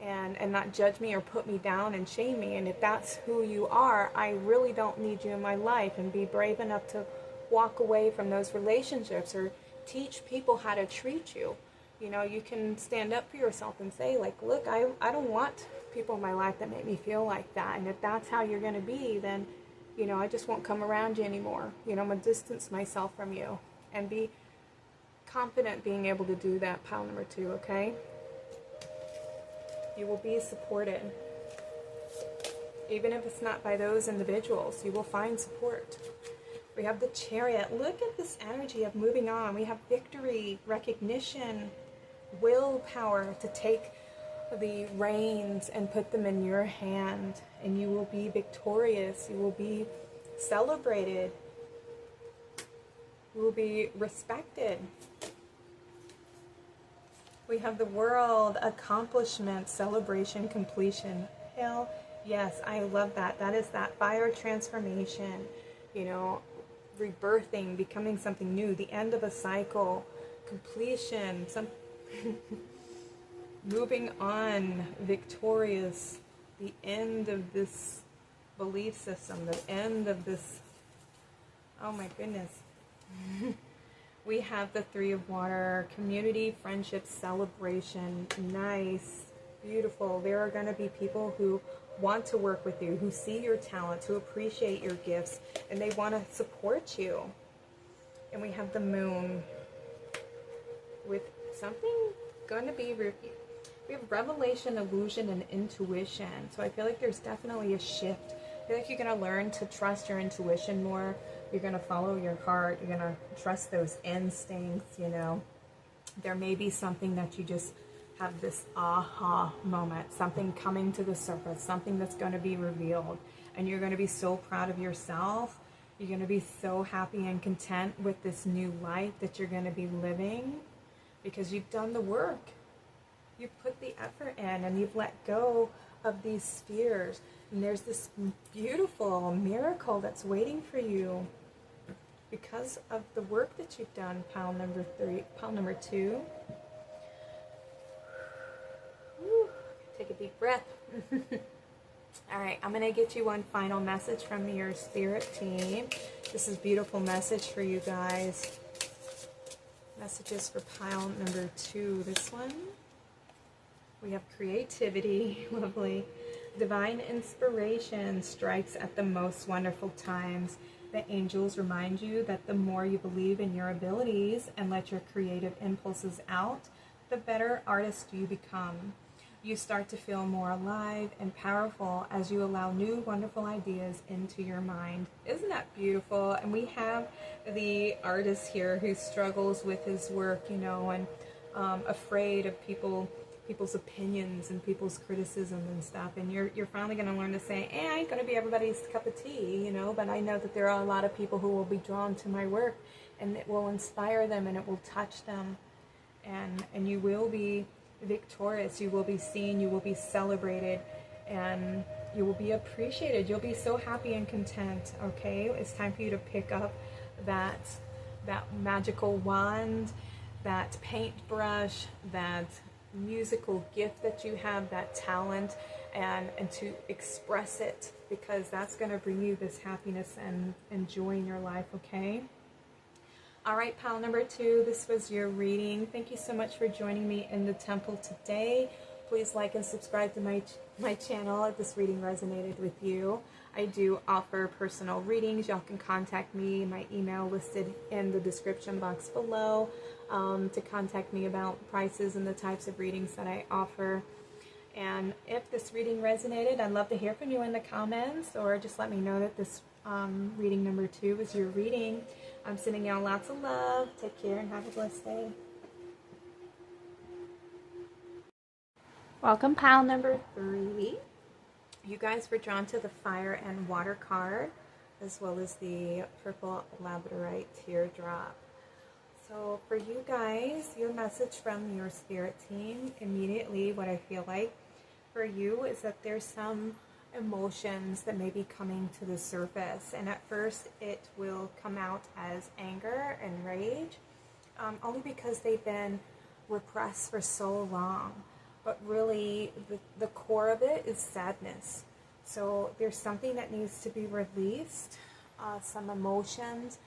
and not judge me or put me down and shame me. And if that's who you are, I really don't need you in my life. And be brave enough to walk away from those relationships, or teach people how to treat you. You know, you can stand up for yourself and say, like, look, I don't want people in my life that make me feel like that. And if that's how you're going to be, then, you know, I just won't come around you anymore. You know, I'm going to distance myself from you. And be confident being able to do that, pile number 2, okay? You will be supported. Even if it's not by those individuals, you will find support. We have the Chariot. Look at this energy of moving on. We have victory, recognition, willpower to take the reins and put them in your hand. And you will be victorious. You will be celebrated. You will be respected. We have the World, accomplishment, celebration, completion. Hell yes, I love that. That is that fire transformation, you know, rebirthing, becoming something new, the end of a cycle, completion, some moving on, victorious, the end of this belief system, the end of this, oh my goodness. We have the Three of Water, community, friendship, celebration. Nice, beautiful. There are going to be people who want to work with you, who see your talent, who appreciate your gifts, and they want to support you. And we have the Moon with something going to be, we have revelation, illusion, and intuition. So I feel like there's definitely a shift. I feel like you're going to learn to trust your intuition more. You're going to follow your heart. You're going to trust those instincts, you know. There may be something that you just have this aha moment, something coming to the surface, something that's going to be revealed. And you're going to be so proud of yourself. You're going to be so happy and content with this new life that you're going to be living. because you've done the work. You've put the effort in and you've let go of these spheres. And there's this beautiful miracle that's waiting for you because of the work that you've done, pile number 2. Woo, take a deep breath. All right, I'm going to get you one final message from your spirit team. This is a beautiful message for you guys. Messages for pile number 2. This one. We have creativity. Lovely. Divine inspiration strikes at the most wonderful times. The angels remind you that the more you believe in your abilities and let your creative impulses out, the better artist you become. You start to feel more alive and powerful as you allow new wonderful ideas into your mind. Isn't that beautiful? And we have the artist here who struggles with his work, you know, and afraid of people's opinions and people's criticism and stuff. And you're finally going to learn to say, I ain't going to be everybody's cup of tea, you know, but I know that there are a lot of people who will be drawn to my work, and it will inspire them and it will touch them. And you will be victorious, you will be seen, you will be celebrated, and you will be appreciated. You'll be so happy and content. Okay, it's time for you to pick up that magical wand, that paintbrush, that musical gift that you have, that talent, and to express it, because that's going to bring you this happiness and joy in your life. Okay. All right, pile number 2, this was your reading. Thank you so much for joining me in the temple today. Please like and subscribe to my channel if this reading resonated with you. I do offer personal readings. Y'all can contact me. My email listed in the description box below to contact me about prices and the types of readings that I offer. And if this reading resonated, I'd love to hear from you in the comments, or just let me know that this reading number 2 is your reading. I'm sending y'all lots of love. Take care and have a blessed day. Welcome, pile number 3. You guys were drawn to the fire and water card, as well as the purple Labradorite teardrop. So for you guys, your message from your spirit team, immediately what I feel like for you is that there's some emotions that may be coming to the surface, and at first it will come out as anger and rage, only because they've been repressed for so long. But really the core of it is sadness. So there's something that needs to be released, some emotions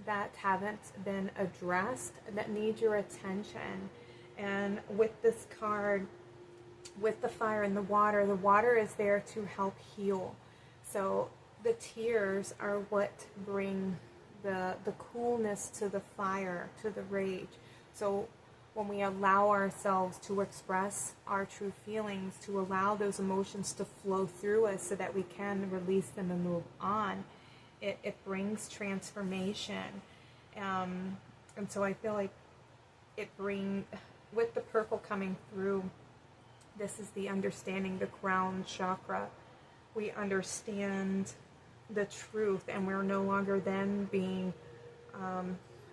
that haven't been addressed that need your attention. And with this card, with the fire and the water is there to help heal. So the tears are what bring the coolness to the fire, to the rage. So when we allow ourselves to express our true feelings, to allow those emotions to flow through us so that we can release them and move on, it brings transformation. And so I feel like with the purple coming through, this is the understanding, the crown chakra. We understand the truth, and we're no longer then being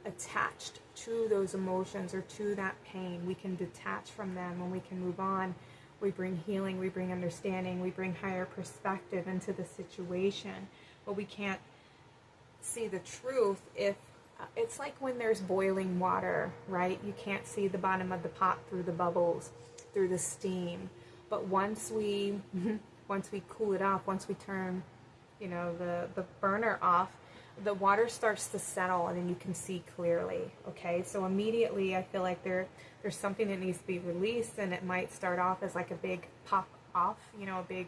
attached to those emotions or to that pain. We can detach from them and we can move on. We bring healing, we bring understanding, we bring higher perspective into the situation. But we can't see the truth if it's like when there's boiling water, right? You can't see the bottom of the pot through the bubbles, through the steam. But once we cool it off, once we turn, you know, the burner off, the water starts to settle and then you can see clearly. Okay, so immediately I feel like there's something that needs to be released, and it might start off as like a big pop off, you know, a big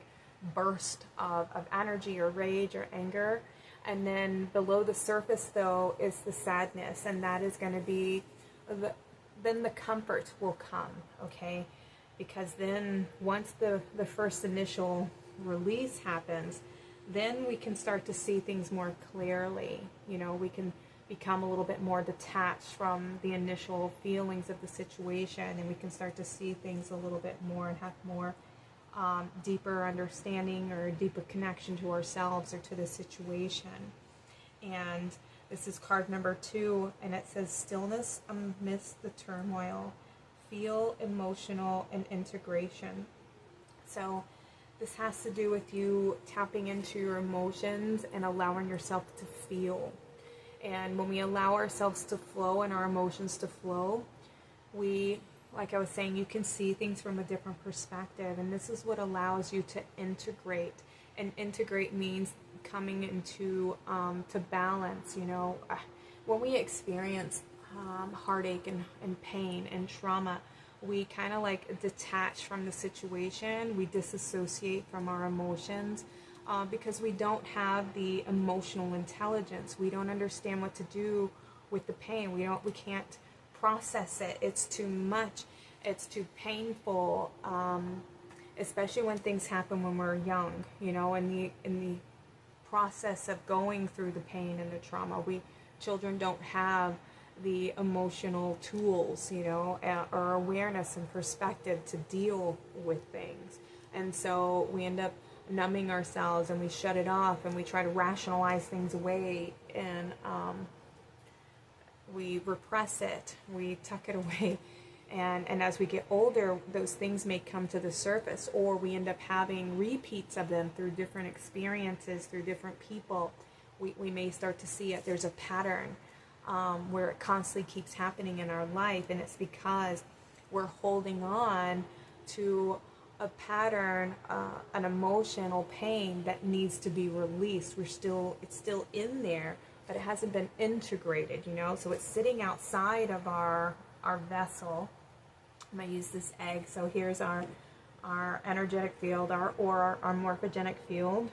burst of energy or rage or anger. And then below the surface though is the sadness, and that is going to be then the comfort will come. Okay, because then once the first initial release happens, then we can start to see things more clearly. You know, we can become a little bit more detached from the initial feelings of the situation, and we can start to see things a little bit more and have more deeper understanding or deeper connection to ourselves or to the situation. And this is card number 2, and it says stillness amidst the turmoil. feel, emotional, and integration. So this has to do with you tapping into your emotions and allowing yourself to feel. And when we allow ourselves to flow and our emotions to flow, we, like I was saying, you can see things from a different perspective. And this is what allows you to integrate. And integrate means coming into to balance. You know, when we experience heartache and pain and trauma, we kind of like detach from the situation. We disassociate from our emotions because we don't have the emotional intelligence. We don't understand what to do with the pain. We can't process it. It's too much. It's too painful. Especially when things happen when we're young. You know, in the process of going through the pain and the trauma, children don't have the emotional tools, you know, or awareness and perspective to deal with things. And so we end up numbing ourselves and we shut it off and we try to rationalize things away, and we repress it, we tuck it away. And as we get older, those things may come to the surface, or we end up having repeats of them through different experiences, through different people. We may start to see it. There's a pattern where it constantly keeps happening in our life, and it's because we're holding on to a pattern, an emotional pain that needs to be released. It's still in there, but it hasn't been integrated, you know. So it's sitting outside of our vessel. I'm gonna use this egg. So here's our energetic field, our morphogenic field.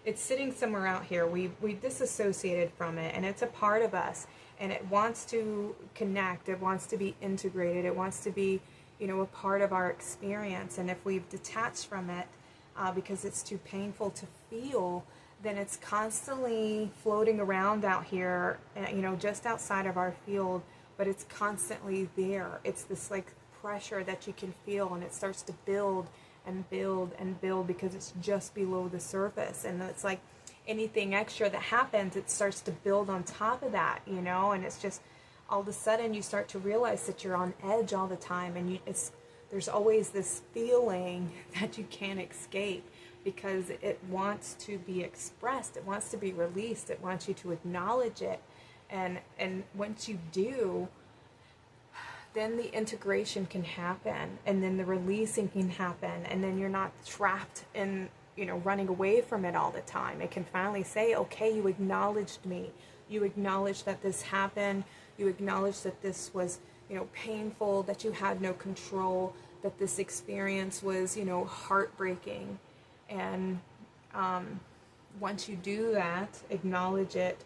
It's sitting somewhere out here. We disassociated from it, and it's a part of us, and it wants to connect. It wants to be integrated. It wants to be, you know, a part of our experience. And if we've detached from it because it's too painful to feel, then it's constantly floating around out here, you know, just outside of our field, but it's constantly there. It's this like pressure that you can feel, and it starts to build and build and build because it's just below the surface. And it's like anything extra that happens, it starts to build on top of that, you know. And it's just all of a sudden you start to realize that you're on edge all the time, and there's always this feeling that you can't escape because it wants to be expressed, it wants to be released, it wants you to acknowledge it. And once you do, then the integration can happen, and then the releasing can happen, and then you're not trapped in, you know, running away from it all the time. It can finally say, okay, you acknowledged me. You acknowledged that this happened. You acknowledged that this was, you know, painful, that you had no control, that this experience was, you know, heartbreaking. And once you do that, acknowledge it,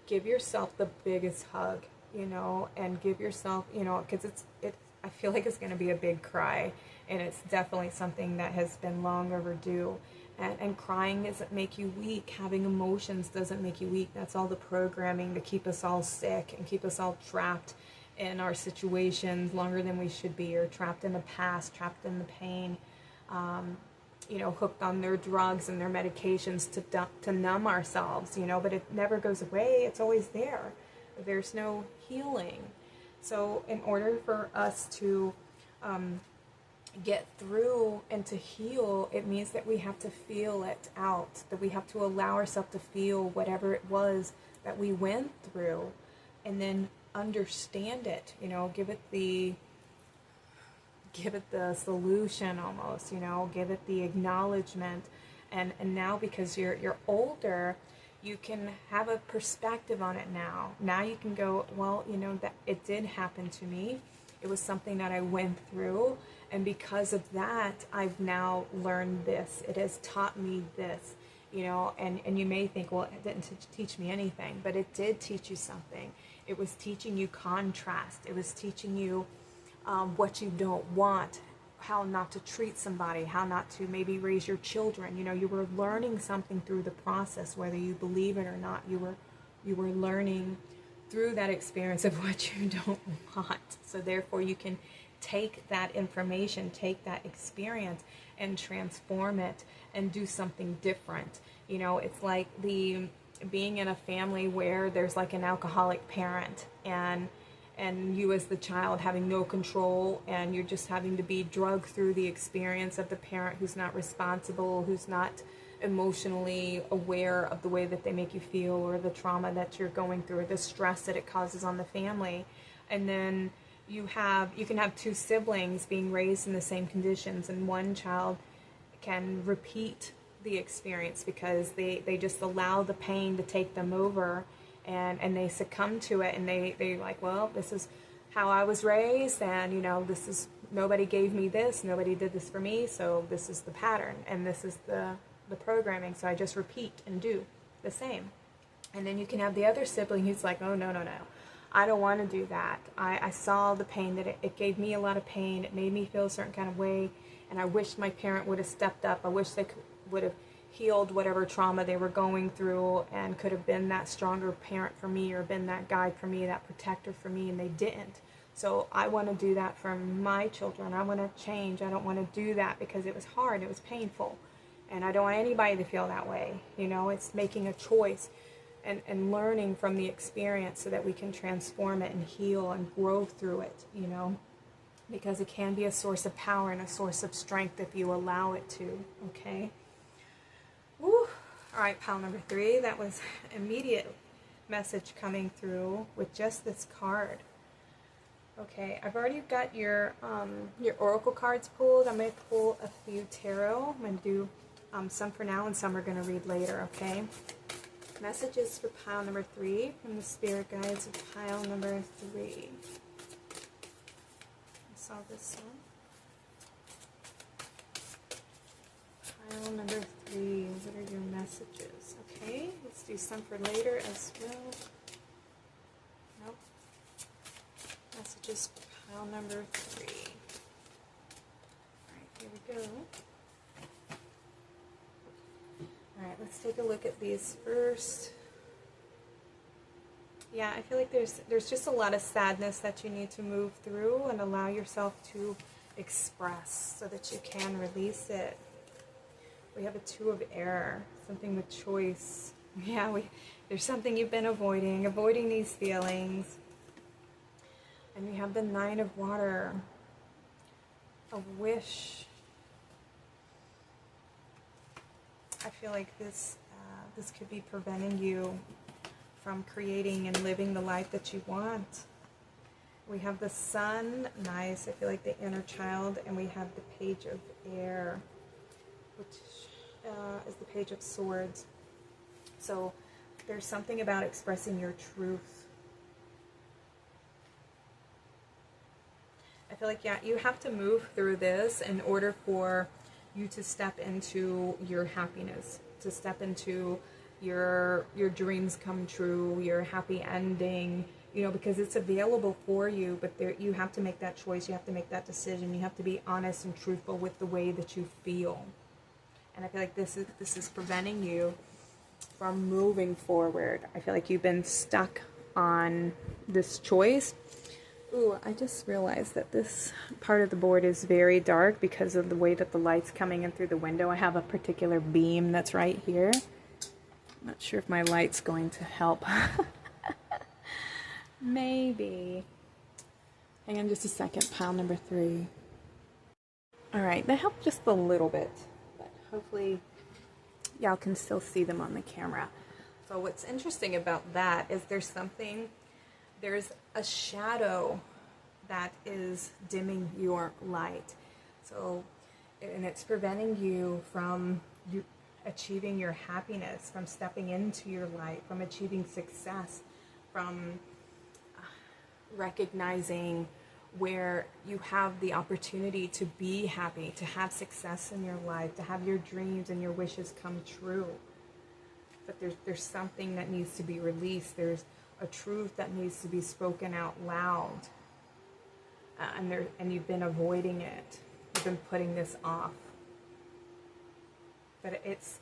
give yourself the biggest hug, you know, and give yourself, you know, because I feel like it's going to be a big cry, and it's definitely something that has been long overdue. And crying doesn't make you weak. Having emotions doesn't make you weak. That's all the programming to keep us all sick and keep us all trapped in our situations longer than we should be, or trapped in the past, trapped in the pain, you know, hooked on their drugs and their medications to numb ourselves, you know, but it never goes away. It's always there. There's no healing. So in order for us to get through and to heal, it means that we have to feel it out, that we have to allow ourselves to feel whatever it was that we went through, and then understand it, you know, give it the solution almost, you know, give it the acknowledgement. And now because you're older, you can have a perspective on it now. Now you can go, well, you know, that it did happen to me. It was something that I went through, and because of that, I've now learned this. It has taught me this, you know. And you may think, well, it didn't teach me anything, but it did teach you something. It was teaching you contrast. It was teaching you what you don't want, how not to treat somebody, how not to maybe raise your children. You know, you were learning something through the process, whether you believe it or not. You were learning through that experience of what you don't want. So therefore you can take that information, take that experience, and transform it and do something different. You know, it's like being in a family where there's like an alcoholic parent, and and you as the child having no control, and you're just having to be drugged through the experience of the parent who's not responsible, who's not emotionally aware of the way that they make you feel, or the trauma that you're going through, or the stress that it causes on the family. And then you can have two siblings being raised in the same conditions, and one child can repeat the experience because they just allow the pain to take them over, and they succumb to it, and they like, well, this is how I was raised, and this is, nobody gave me this, nobody did this for me, so this is the pattern, and this is the programming, so I just repeat and do the same. And then you can have the other sibling who's like, oh, no, I don't want to do that. I saw the pain, that it gave me a lot of pain, it made me feel a certain kind of way, and I wish my parent would have stepped up. I wish they would have healed whatever trauma they were going through, and could have been that stronger parent for me, or been that guide for me, that protector for me, and they didn't. So I want to do that for my children. I want to change. I don't want to do that because it was hard, it was painful, and I don't want anybody to feel that way. It's making a choice and learning from the experience so that we can transform it and heal and grow through it, because it can be a source of power and a source of strength if you allow it to, okay? Woo. All right, pile number 3, that was immediate message coming through with just this card. Okay, I've already got your oracle cards pulled. I'm going to pull a few tarot. I'm going to do some for now, and some are going to read later, okay? Messages for pile number 3 from the spirit guides of pile number 3. I saw this one. Pile number 3, what are your messages? Okay, let's do some for later as well. Nope. Messages for pile number 3. Alright, here we go. Alright, let's take a look at these first. Yeah, I feel like there's just a lot of sadness that you need to move through and allow yourself to express so that you can release it. We have a 2 of air, something with choice. Yeah, there's something you've been avoiding these feelings. And we have the 9 of water, a wish. I feel like this could be preventing you from creating and living the life that you want. We have the sun, nice. I feel like the inner child, and we have the page of air, which is the page of swords. So there's something about expressing your truth. I feel like, yeah, you have to move through this in order for you to step into your happiness, to step into your dreams come true, your happy ending, because it's available for you, but you have to make that choice, you have to make that decision, you have to be honest and truthful with the way that you feel. And I feel like this is preventing you from moving forward. I feel like you've been stuck on this choice. Ooh, I just realized that this part of the board is very dark because of the way that the light's coming in through the window. I have a particular beam that's right here. I'm not sure if my light's going to help. Maybe. Hang on just a second, pile number 3. Alright, that helped just a little bit, but hopefully y'all can still see them on the camera. So what's interesting about that is there's a shadow that is dimming your light. So, and it's preventing you from achieving your happiness, from stepping into your light, from achieving success, from recognizing where you have the opportunity to be happy, to have success in your life, to have your dreams and your wishes come true. But there's something that needs to be released. There's a truth that needs to be spoken out loud, and you've been avoiding it. You've been putting this off, but it's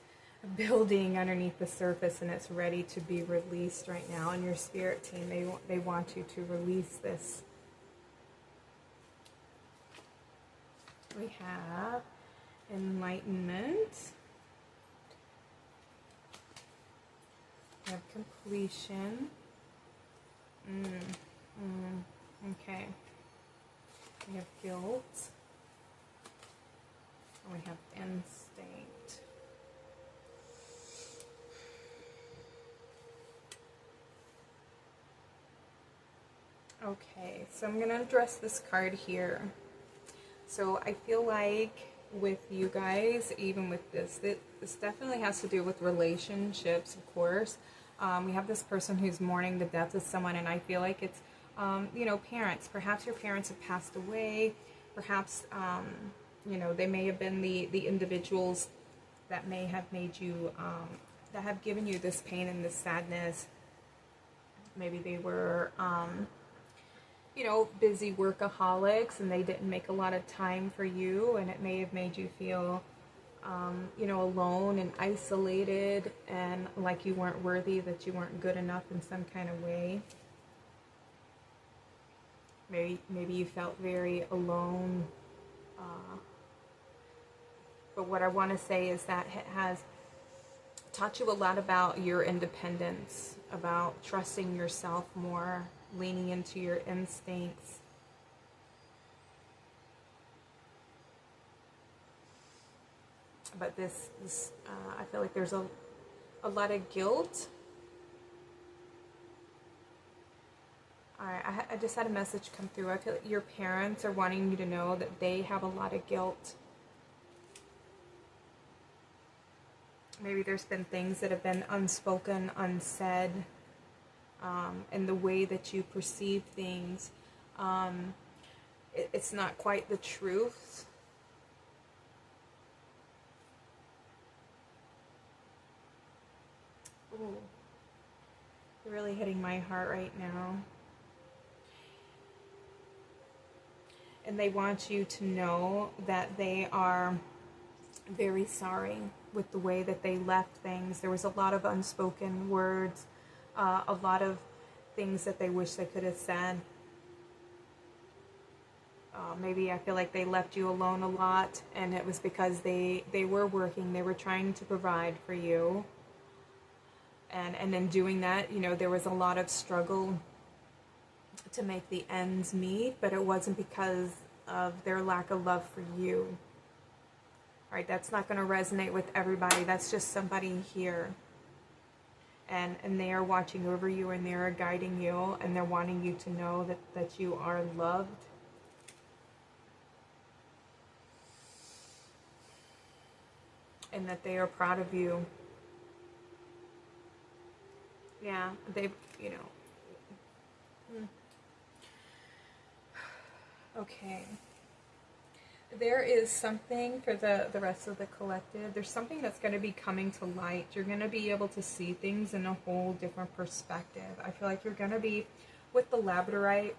building underneath the surface, and it's ready to be released right now. And your spirit team, they want you to release this. We have enlightenment. We have completion. Okay. We have guilt. And we have instinct. Okay, so I'm going to address this card here. So I feel like with you guys, even with this definitely has to do with relationships, of course. We have this person who's mourning the death of someone, and I feel like it's, you know, parents. Perhaps your parents have passed away. Perhaps, you know, they may have been the individuals that may have made you, that have given you this pain and this sadness. Maybe they were, you know, busy workaholics, and they didn't make a lot of time for you, and it may have made you feel, you know, alone and isolated, and like you weren't worthy, that you weren't good enough in some kind of way. Maybe you felt very alone. But what I want to say is that it has taught you a lot about your independence, about trusting yourself more, leaning into your instincts. But this I feel like there's a lot of guilt. Alright, I just had a message come through. I feel like your parents are wanting you to know that they have a lot of guilt. Maybe there's been things that have been unspoken, unsaid, and the way that you perceive things. It's not quite the truth. Ooh, you're really hitting my heart right now. And they want you to know that they are very sorry with the way that they left things. There was a lot of unspoken words, a lot of things that they wish they could have said. Maybe I feel like they left you alone a lot, and it was because they were working, they were trying to provide for you. And in doing that, you know, there was a lot of struggle to make the ends meet, but it wasn't because of their lack of love for you. All right, that's not going to resonate with everybody. That's just somebody here. And they are watching over you, and they are guiding you, and they're wanting you to know that you are loved. And that they are proud of you. Yeah, they, you know. Okay. There is something for the rest of the collective. There's something that's going to be coming to light. You're going to be able to see things in a whole different perspective. I feel like you're going to be, with the Labradorite,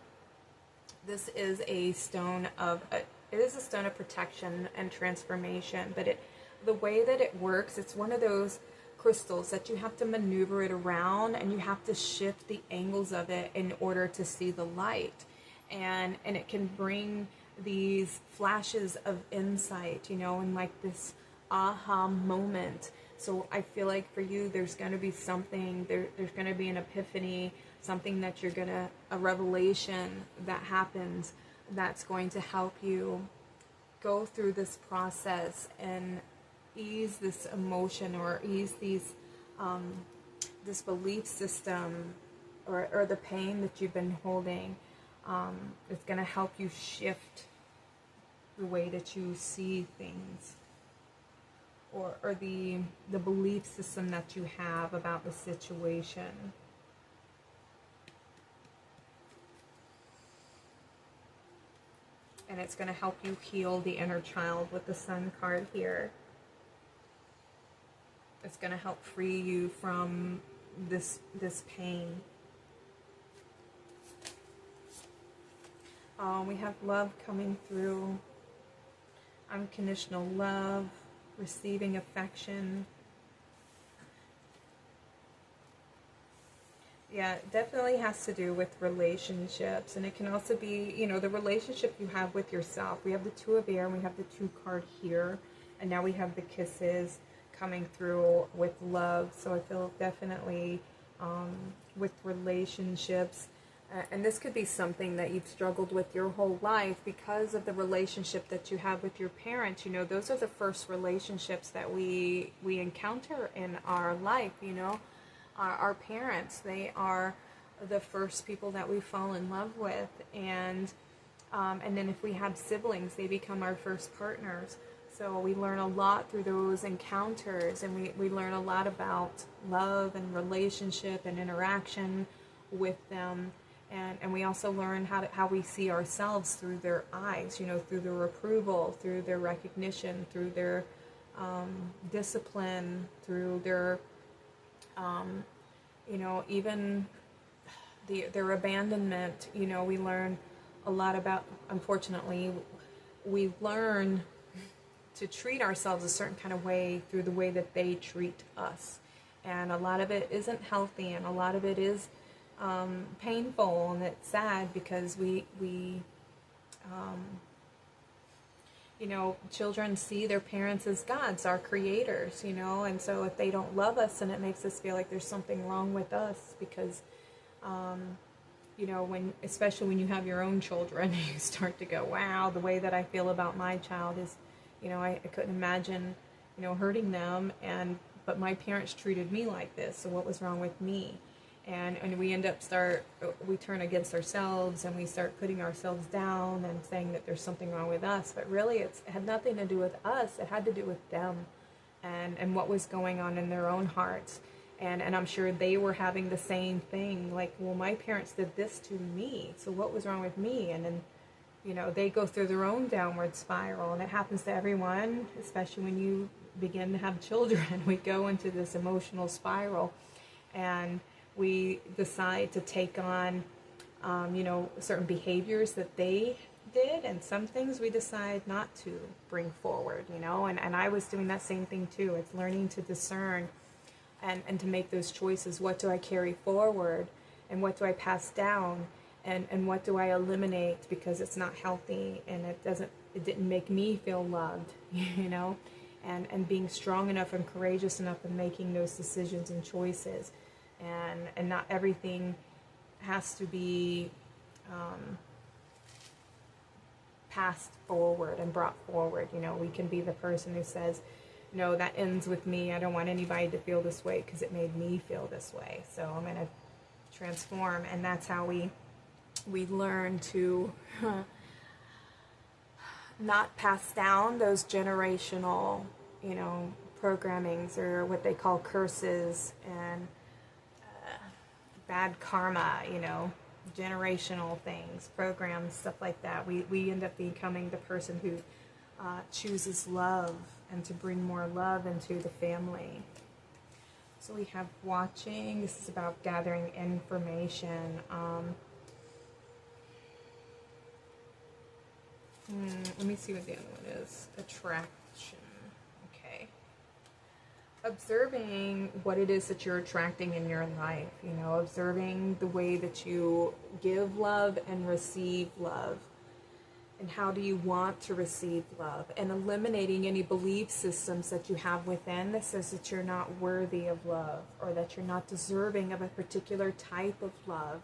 this is a stone of, it is a stone of protection and transformation, but the way that it works, it's one of those crystals that you have to maneuver it around, and you have to shift the angles of it in order to see the light. And it can bring these flashes of insight, you know, and like this aha moment. So I feel like for you, there's going to be something, there's going to be an epiphany, something that you're going to, a revelation that happens that's going to help you go through this process and ease this emotion, or ease these, this belief system, or the pain that you've been holding. It's going to help you shift the way that you see things, or the belief system that you have about the situation. And it's going to help you heal the inner child with the Sun card here. It's going to help free you from this pain. We have love coming through. Unconditional love, receiving affection. Yeah, it definitely has to do with relationships. And it can also be, you know, the relationship you have with yourself. We have the Two of Air, and we have the Two card here. And now we have the Kisses coming through with love. So I feel definitely with relationships, And this could be something that you've struggled with your whole life because of the relationship that you have with your parents. You know, those are the first relationships that we encounter in our life, you know. Our parents, they are the first people that we fall in love with. And then if we have siblings, they become our first partners. So we learn a lot through those encounters, and we learn a lot about love and relationship and interaction with them. And we also learn how we see ourselves through their eyes, you know, through their approval, through their recognition, through their discipline, through their, you know, even their abandonment. You know, we learn a lot about, unfortunately, we learn to treat ourselves a certain kind of way through the way that they treat us. And a lot of it isn't healthy, and a lot of it is painful, and it's sad because we you know, children see their parents as gods, our creators, you know, and so if they don't love us, then it makes us feel like there's something wrong with us because, you know, especially when you have your own children, you start to go, wow, the way that I feel about my child is, you know, I couldn't imagine, you know, hurting them, but my parents treated me like this, so what was wrong with me? And we end up we turn against ourselves, and we start putting ourselves down and saying that there's something wrong with us. But really, it had nothing to do with us. It had to do with them and what was going on in their own hearts. And I'm sure they were having the same thing. Like, well, my parents did this to me, so what was wrong with me? And then, you know, they go through their own downward spiral. And it happens to everyone, especially when you begin to have children. We go into this emotional spiral. And we decide to take on, you know, certain behaviors that they did, and some things we decide not to bring forward, you know, and I was doing that same thing too. It's learning to discern and to make those choices. What do I carry forward, and what do I pass down, and what do I eliminate because it's not healthy and it didn't make me feel loved, you know, and being strong enough and courageous enough in making those decisions and choices. And not everything has to be passed forward and brought forward. You know, we can be the person who says, no, that ends with me. I don't want anybody to feel this way because it made me feel this way. So I'm going to transform. And that's how we learn to not pass down those generational, you know, programmings, or what they call curses, and bad karma, you know, generational things, programs, stuff like that. We end up becoming the person who chooses love and to bring more love into the family. So we have watching. This is about gathering information. Let me see what the other one is. Attraction. Okay. Observing what it is that you're attracting in your life, you know, observing the way that you give love and receive love, and how do you want to receive love, and eliminating any belief systems that you have within that says that you're not worthy of love, or that you're not deserving of a particular type of love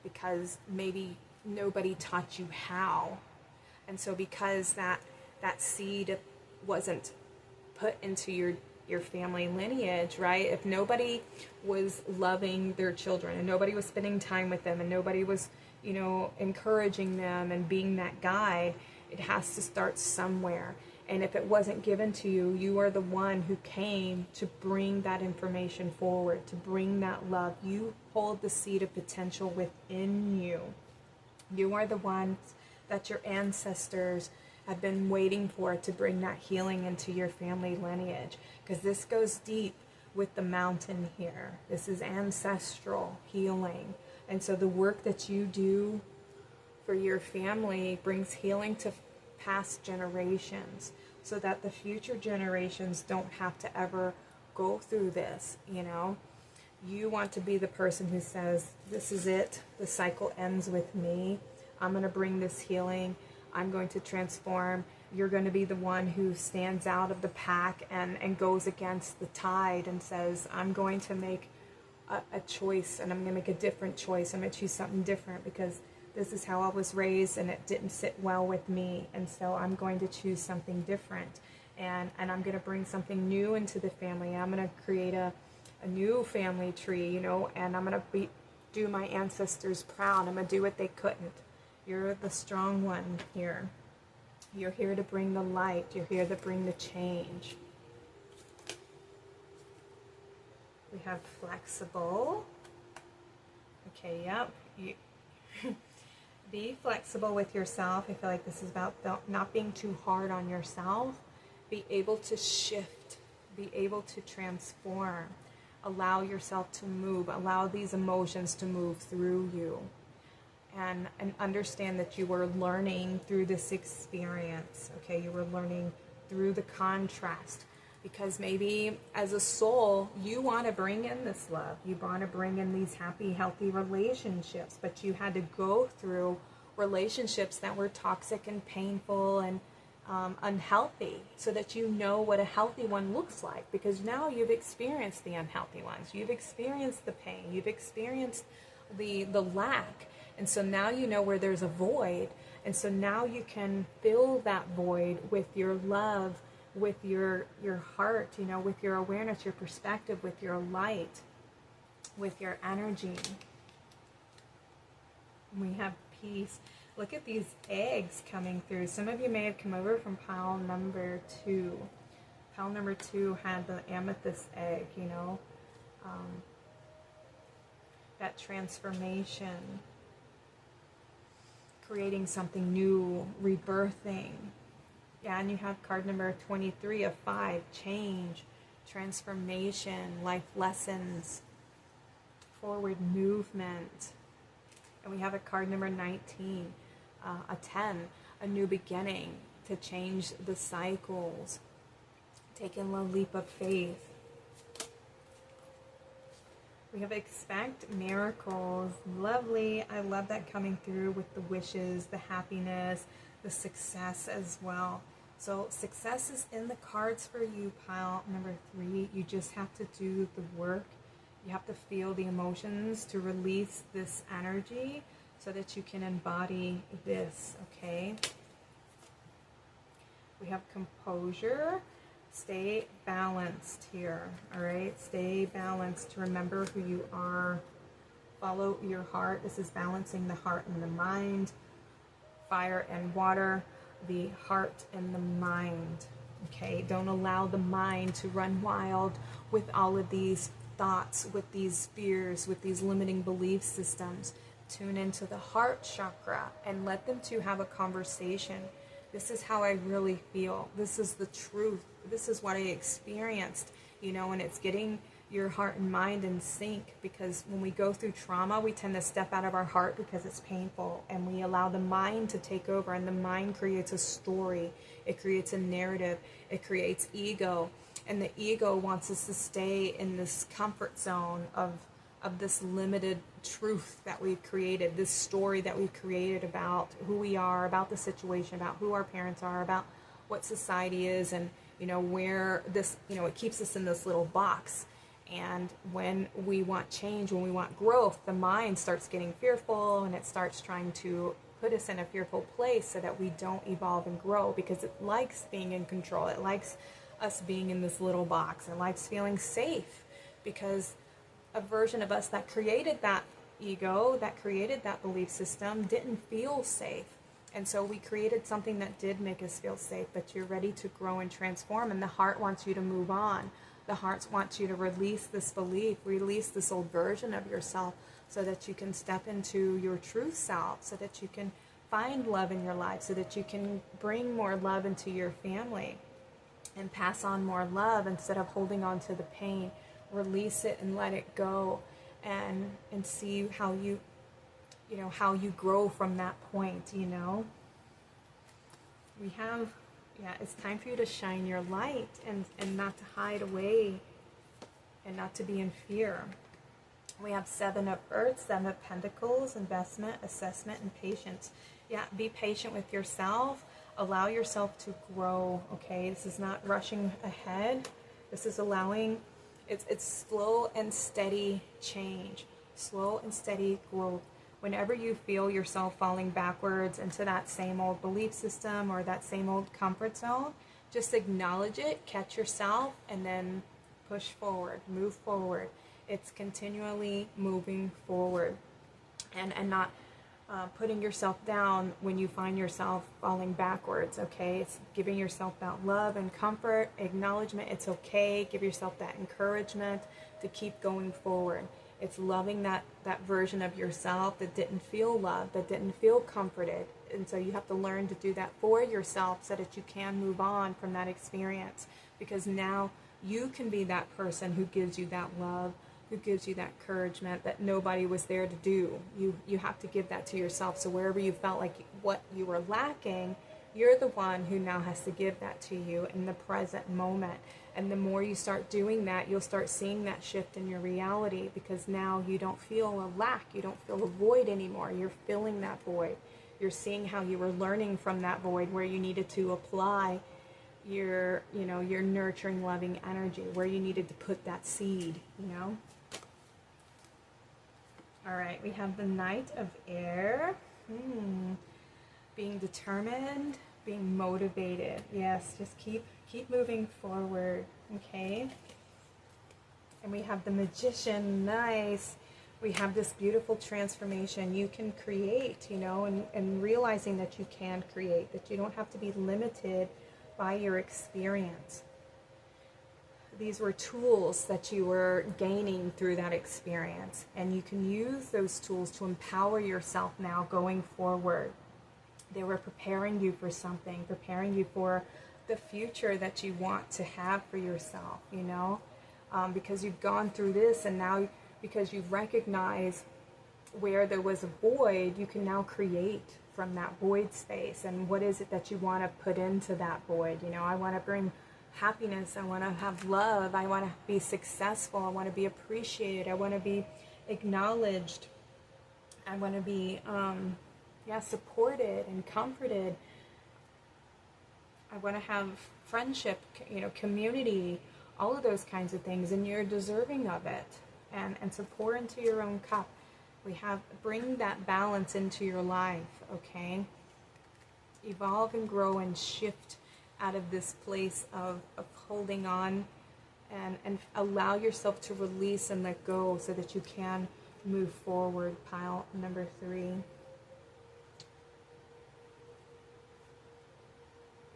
because maybe nobody taught you how. And so because that seed wasn't put into your family lineage, right? If nobody was loving their children, and nobody was spending time with them, and nobody was, you know, encouraging them and being that guide, it has to start somewhere. And if it wasn't given to you, you are the one who came to bring that information forward, to bring that love. You hold the seed of potential within you. You are the ones that your ancestors have been waiting for to bring that healing into your family lineage, because this goes deep with the mountain here. This is ancestral healing. And so the work that you do for your family brings healing to past generations, so that the future generations don't have to ever go through this, you know. You want to be the person who says, this is it, the cycle ends with me. I'm going to bring this healing. I'm going to transform. You're going to be the one who stands out of the pack and goes against the tide and says, I'm going to make a choice, and I'm going to make a different choice. I'm going to choose something different because this is how I was raised and it didn't sit well with me. And so I'm going to choose something different. And I'm going to bring something new into the family. I'm going to create a new family tree, you know, and I'm going to do my ancestors proud. I'm going to do what they couldn't. You're the strong one here. You're here to bring the light. You're here to bring the change. We have flexible. Okay, yep. Be flexible with yourself. I feel like this is about not being too hard on yourself. Be able to shift. Be able to transform. Allow yourself to move. Allow these emotions to move through you. And understand that you were learning through this experience. Okay, you were learning through the contrast. Because maybe as a soul, you want to bring in this love. You want to bring in these happy, healthy relationships. But you had to go through relationships that were toxic and painful and unhealthy, so that you know what a healthy one looks like. Because now you've experienced the unhealthy ones. You've experienced the pain. You've experienced the lack. And so now you know where there's a void. And so now you can fill that void with your love, with your heart, you know, with your awareness, your perspective, with your light, with your energy. We have peace. Look at these eggs coming through. Some of you may have come over from pile number 2. Pile number 2 had the amethyst egg, you know, that transformation, creating something new, rebirthing. Yeah, and you have card number 23 of 5, change, transformation, life lessons, forward movement. And we have a card number 19, a 10, a new beginning, to change the cycles, taking a leap of faith. We have expect miracles. Lovely. I love that coming through with the wishes, the happiness, the success as well. So success is in the cards for you, pile number 3. You just have to do the work. You have to feel the emotions to release this energy so that you can embody this, okay? We have composure. Stay balanced here, all right? Stay balanced. Remember who you are. Follow your heart. This is balancing the heart and the mind. Fire and water, the heart and the mind, okay? Don't allow the mind to run wild with all of these thoughts, with these fears, with these limiting belief systems. Tune into the heart chakra and let them two have a conversation. This is how I really feel. This is the truth. This is what I experienced, you know, and it's getting your heart and mind in sync, because when we go through trauma, we tend to step out of our heart because it's painful, and we allow the mind to take over, and the mind creates a story. It creates a narrative. It creates ego, and the ego wants us to stay in this comfort zone of this limited truth that we've created, this story that we've created about who we are, about the situation, about who our parents are, about what society is, and, you know, where this, you know, it keeps us in this little box. And when we want change, when we want growth, the mind starts getting fearful, and it starts trying to put us in a fearful place so that we don't evolve and grow, because it likes being in control. It likes us being in this little box. It likes feeling safe, because a version of us that created that ego, that created that belief system, didn't feel safe. And so we created something that did make us feel safe, but you're ready to grow and transform, and the heart wants you to move on. The heart wants you to release this belief, release this old version of yourself, so that you can step into your true self, so that you can find love in your life, so that you can bring more love into your family and pass on more love instead of holding on to the pain. Release it and let it go, and see how you know, how you grow from that point, you know. We have, yeah, it's time for you to shine your light, and not to hide away, and not to be in fear. We have 7 of Earth, 7 of Pentacles, investment, assessment, and patience. Yeah, be patient with yourself. Allow yourself to grow, okay? This is not rushing ahead. This is allowing It's slow and steady change, slow and steady growth. Whenever you feel yourself falling backwards into that same old belief system or that same old comfort zone, just acknowledge it, catch yourself, and then push forward, move forward. It's continually moving forward, and not putting yourself down when you find yourself falling backwards, okay? It's giving yourself that love and comfort, acknowledgement, it's okay. Give yourself that encouragement to keep going forward. It's loving that version of yourself that didn't feel loved, that didn't feel comforted. And so you have to learn to do that for yourself so that you can move on from that experience. Because now you can be that person who gives you that love, who gives you that encouragement that nobody was there to do. You have to give that to yourself. So wherever you felt like what you were lacking, you're the one who now has to give that to you in the present moment. And the more you start doing that, you'll start seeing that shift in your reality, because now you don't feel a lack, you don't feel a void anymore. You're filling that void. You're seeing how you were learning from that void, where you needed to apply your nurturing, loving energy, where you needed to put that seed, All right, we have the Knight of Air. Being determined, being motivated. Yes, just keep moving forward, okay? And we have the Magician. Nice. We have this beautiful transformation you can create, and realizing that you can create, that you don't have to be limited by your experience. These were tools that you were gaining through that experience, and you can use those tools to empower yourself now going forward. They were preparing you for something, preparing you for the future that you want to have for yourself, because you've gone through this, and now because you've recognized where there was a void, you can now create from that void space. And what is it that you want to put into that void? I want to bring happiness, I want to have love, I want to be successful, I want to be appreciated, I want to be acknowledged, I want to be supported and comforted, I want to have friendship, community, all of those kinds of things, and you're deserving of it. And so pour into your own cup. We have, bring that balance into your life, okay? Evolve and grow and shift out of this place of holding on, and allow yourself to release and let go so that you can move forward. Pile number 3.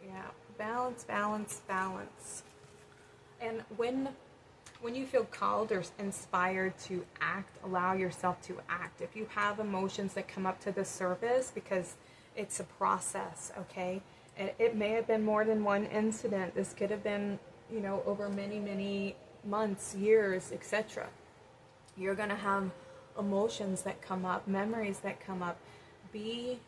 Yeah, balance, balance, balance. And when you feel called or inspired to act, allow yourself to act. If you have emotions that come up to the surface, because it's a process, okay? It may have been more than one incident. This could have been, over many, many months, years, etc. You're going to have emotions that come up, memories that come up. Be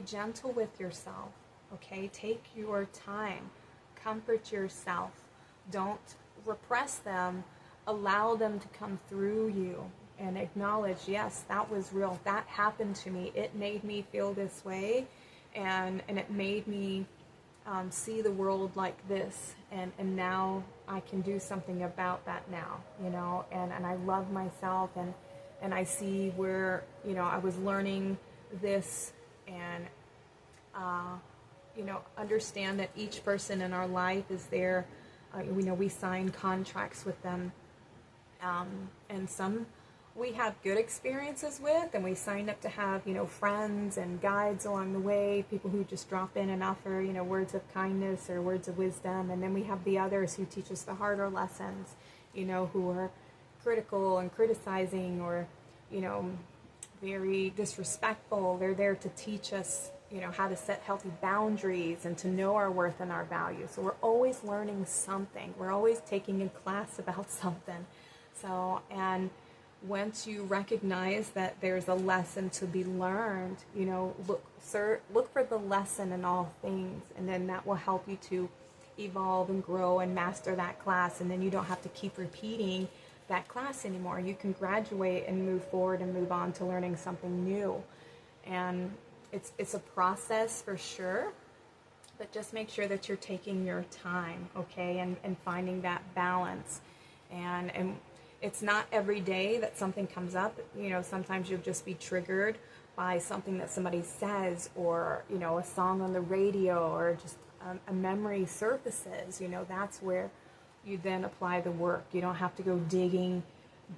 gentle with yourself, okay? Take your time. Comfort yourself. Don't repress them. Allow them to come through you and acknowledge, yes, that was real. That happened to me. It made me feel this way, and it made me see the world like this. And now I can do something about that now, and I love myself, and I see where, I was learning this, and understand that each person in our life is there. We sign contracts with them, and some we have good experiences with, and we sign up to have, friends and guides along the way, people who just drop in and offer, words of kindness or words of wisdom. And then we have the others who teach us the harder lessons, who are critical and criticizing, or, very disrespectful. They're there to teach us, how to set healthy boundaries and to know our worth and our value. So we're always learning something. We're always taking a class about something. So, and once you recognize that there's a lesson to be learned, look for the lesson in all things, and then that will help you to evolve and grow and master that class. And then you don't have to keep repeating that class anymore. You can graduate and move forward and move on to learning something new. And it's a process for sure, But just make sure that you're taking your time, okay, and finding that balance. And it's not every day that something comes up. You know, sometimes you'll just be triggered by something that somebody says, or, you know, a song on the radio, or just a memory surfaces. You know, that's where you then apply the work. You don't have to go digging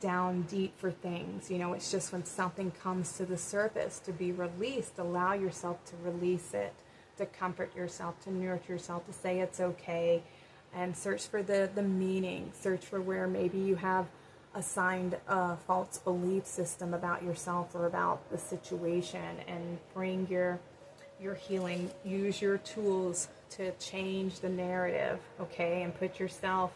down deep for things. You know, it's just when something comes to the surface to be released, allow yourself to release it, to comfort yourself, to nurture yourself, to say it's okay, and search for the meaning. Search for where maybe you have assigned a false belief system about yourself or about the situation, and bring your healing. Use your tools to change the narrative, okay, and put yourself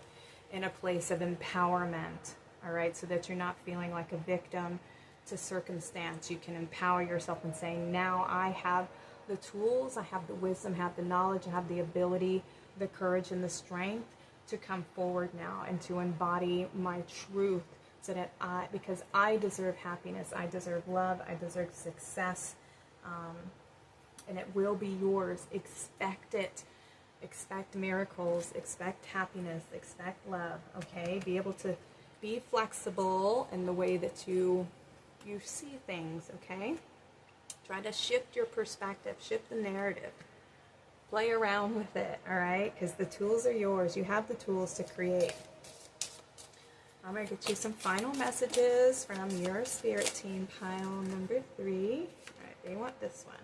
in a place of empowerment, all right, so that you're not feeling like a victim to circumstance. You can empower yourself and say, now I have the tools, I have the wisdom, I have the knowledge, I have the ability, the courage, and the strength to come forward now and to embody my truth, so that because I deserve happiness, I deserve love, I deserve success, and it will be yours. Expect it. Expect miracles, expect happiness, expect love, okay? Be able to be flexible in the way that you see things, okay? Try to shift your perspective, shift the narrative. Play around with it, all right? Because the tools are yours. You have the tools to create. I'm going to get you some final messages from your spirit team, pile number 3. All right, they want this one.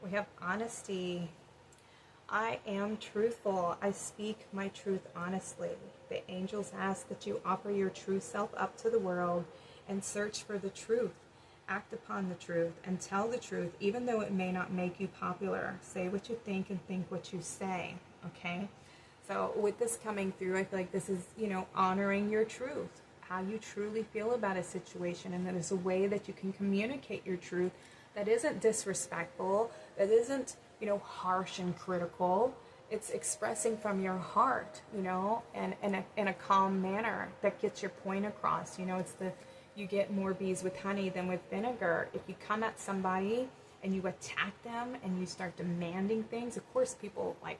We have honesty. I am truthful. I speak my truth honestly. The angels ask that you offer your true self up to the world and search for the truth. Act upon the truth and tell the truth, even though it may not make you popular. Say what you think and think what you say, okay? So with this coming through, I feel like this is, you know, honoring your truth, how you truly feel about a situation, and that is a way that you can communicate your truth that isn't disrespectful, that isn't, you know, harsh and critical. It's expressing from your heart, you know, and in a calm manner that gets your point across. You know, it's you get more bees with honey than with vinegar. If you come at somebody and you attack them and you start demanding things, of course people like,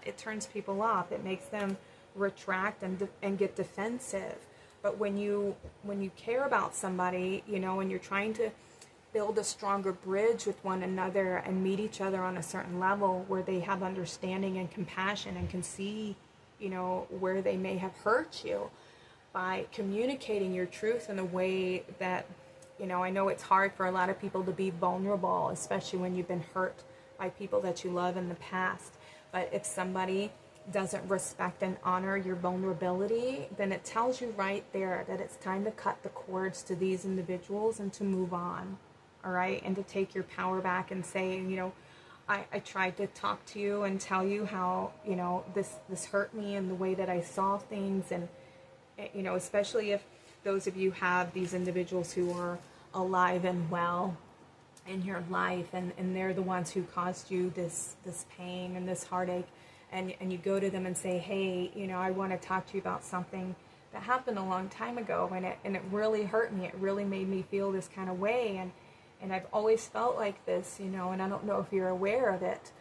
it turns people off. It makes them retract and get defensive. But when you care about somebody, you know, and you're trying to build a stronger bridge with one another and meet each other on a certain level where they have understanding and compassion and can see, you know, where they may have hurt you, by communicating your truth in a way that, you know, I know it's hard for a lot of people to be vulnerable, especially when you've been hurt by people that you love in the past. But if somebody doesn't respect and honor your vulnerability, then it tells you right there that it's time to cut the cords to these individuals and to move on, all right? And to take your power back and say, you know, I tried to talk to you and tell you how, you know, this hurt me and the way that I saw things. And you know, especially if those of you have these individuals who are alive and well in your life, and they're the ones who caused you this pain and this heartache, and you go to them and say, hey, you know, I want to talk to you about something that happened a long time ago, and it really hurt me. It really made me feel this kind of way, and I've always felt like this, you know, and I don't know if you're aware of it.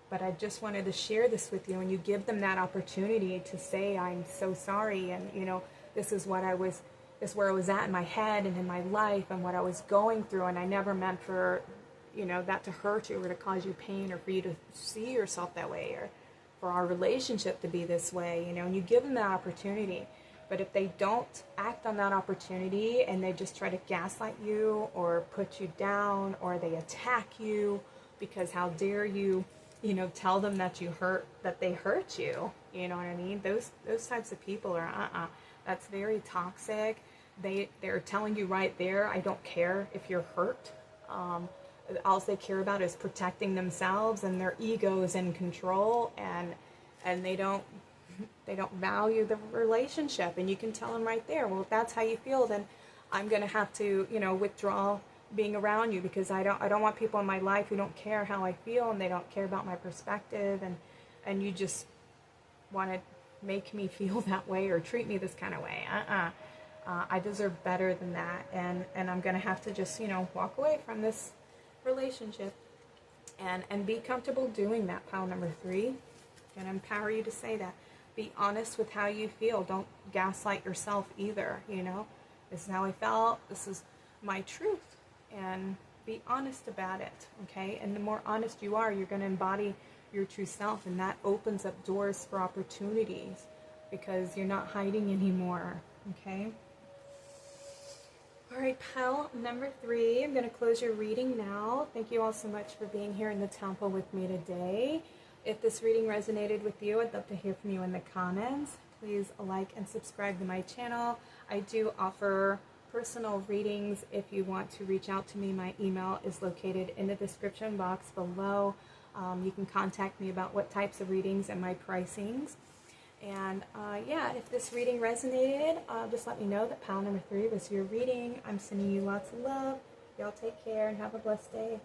But I just wanted to share this with you, and you give them that opportunity to say, I'm so sorry, and, you know, this is where I was at in my head and in my life and what I was going through, and I never meant for, you know, that to hurt you or to cause you pain or for you to see yourself that way or for our relationship to be this way, you know, and you give them that opportunity. But if they don't act on that opportunity and they just try to gaslight you or put you down or they attack you because how dare you, you know, tell them that they hurt you. You know what I mean? Those types of people are, that's very toxic. They're telling you right there, I don't care if you're hurt. All they care about is protecting themselves, and their ego is in control, and they don't value the relationship. And you can tell them right there, well, if that's how you feel, then I'm going to have to, you know, withdraw being around you, because I don't want people in my life who don't care how I feel, and they don't care about my perspective, and you just want to make me feel that way or treat me this kind of way. I deserve better than that, and I'm going to have to just, you know, walk away from this relationship. And be comfortable doing that, pile number 3. And empower you to say that. Be honest with how you feel. Don't gaslight yourself either, you know. This is how I felt. This is my truth. And be honest about it, okay? And the more honest you are, you're going to embody your true self, and that opens up doors for opportunities because you're not hiding anymore, okay? All right, pile number 3. I'm going to close your reading now. Thank you all so much for being here in the temple with me today. If this reading resonated with you, I'd love to hear from you in the comments. Please like and subscribe to my channel. I do offer personal readings. If you want to reach out to me, my email is located in the description box below. You can contact me about what types of readings and my pricings. And yeah, if this reading resonated, just let me know that pile number 3 was your reading. I'm sending you lots of love. Y'all take care and have a blessed day.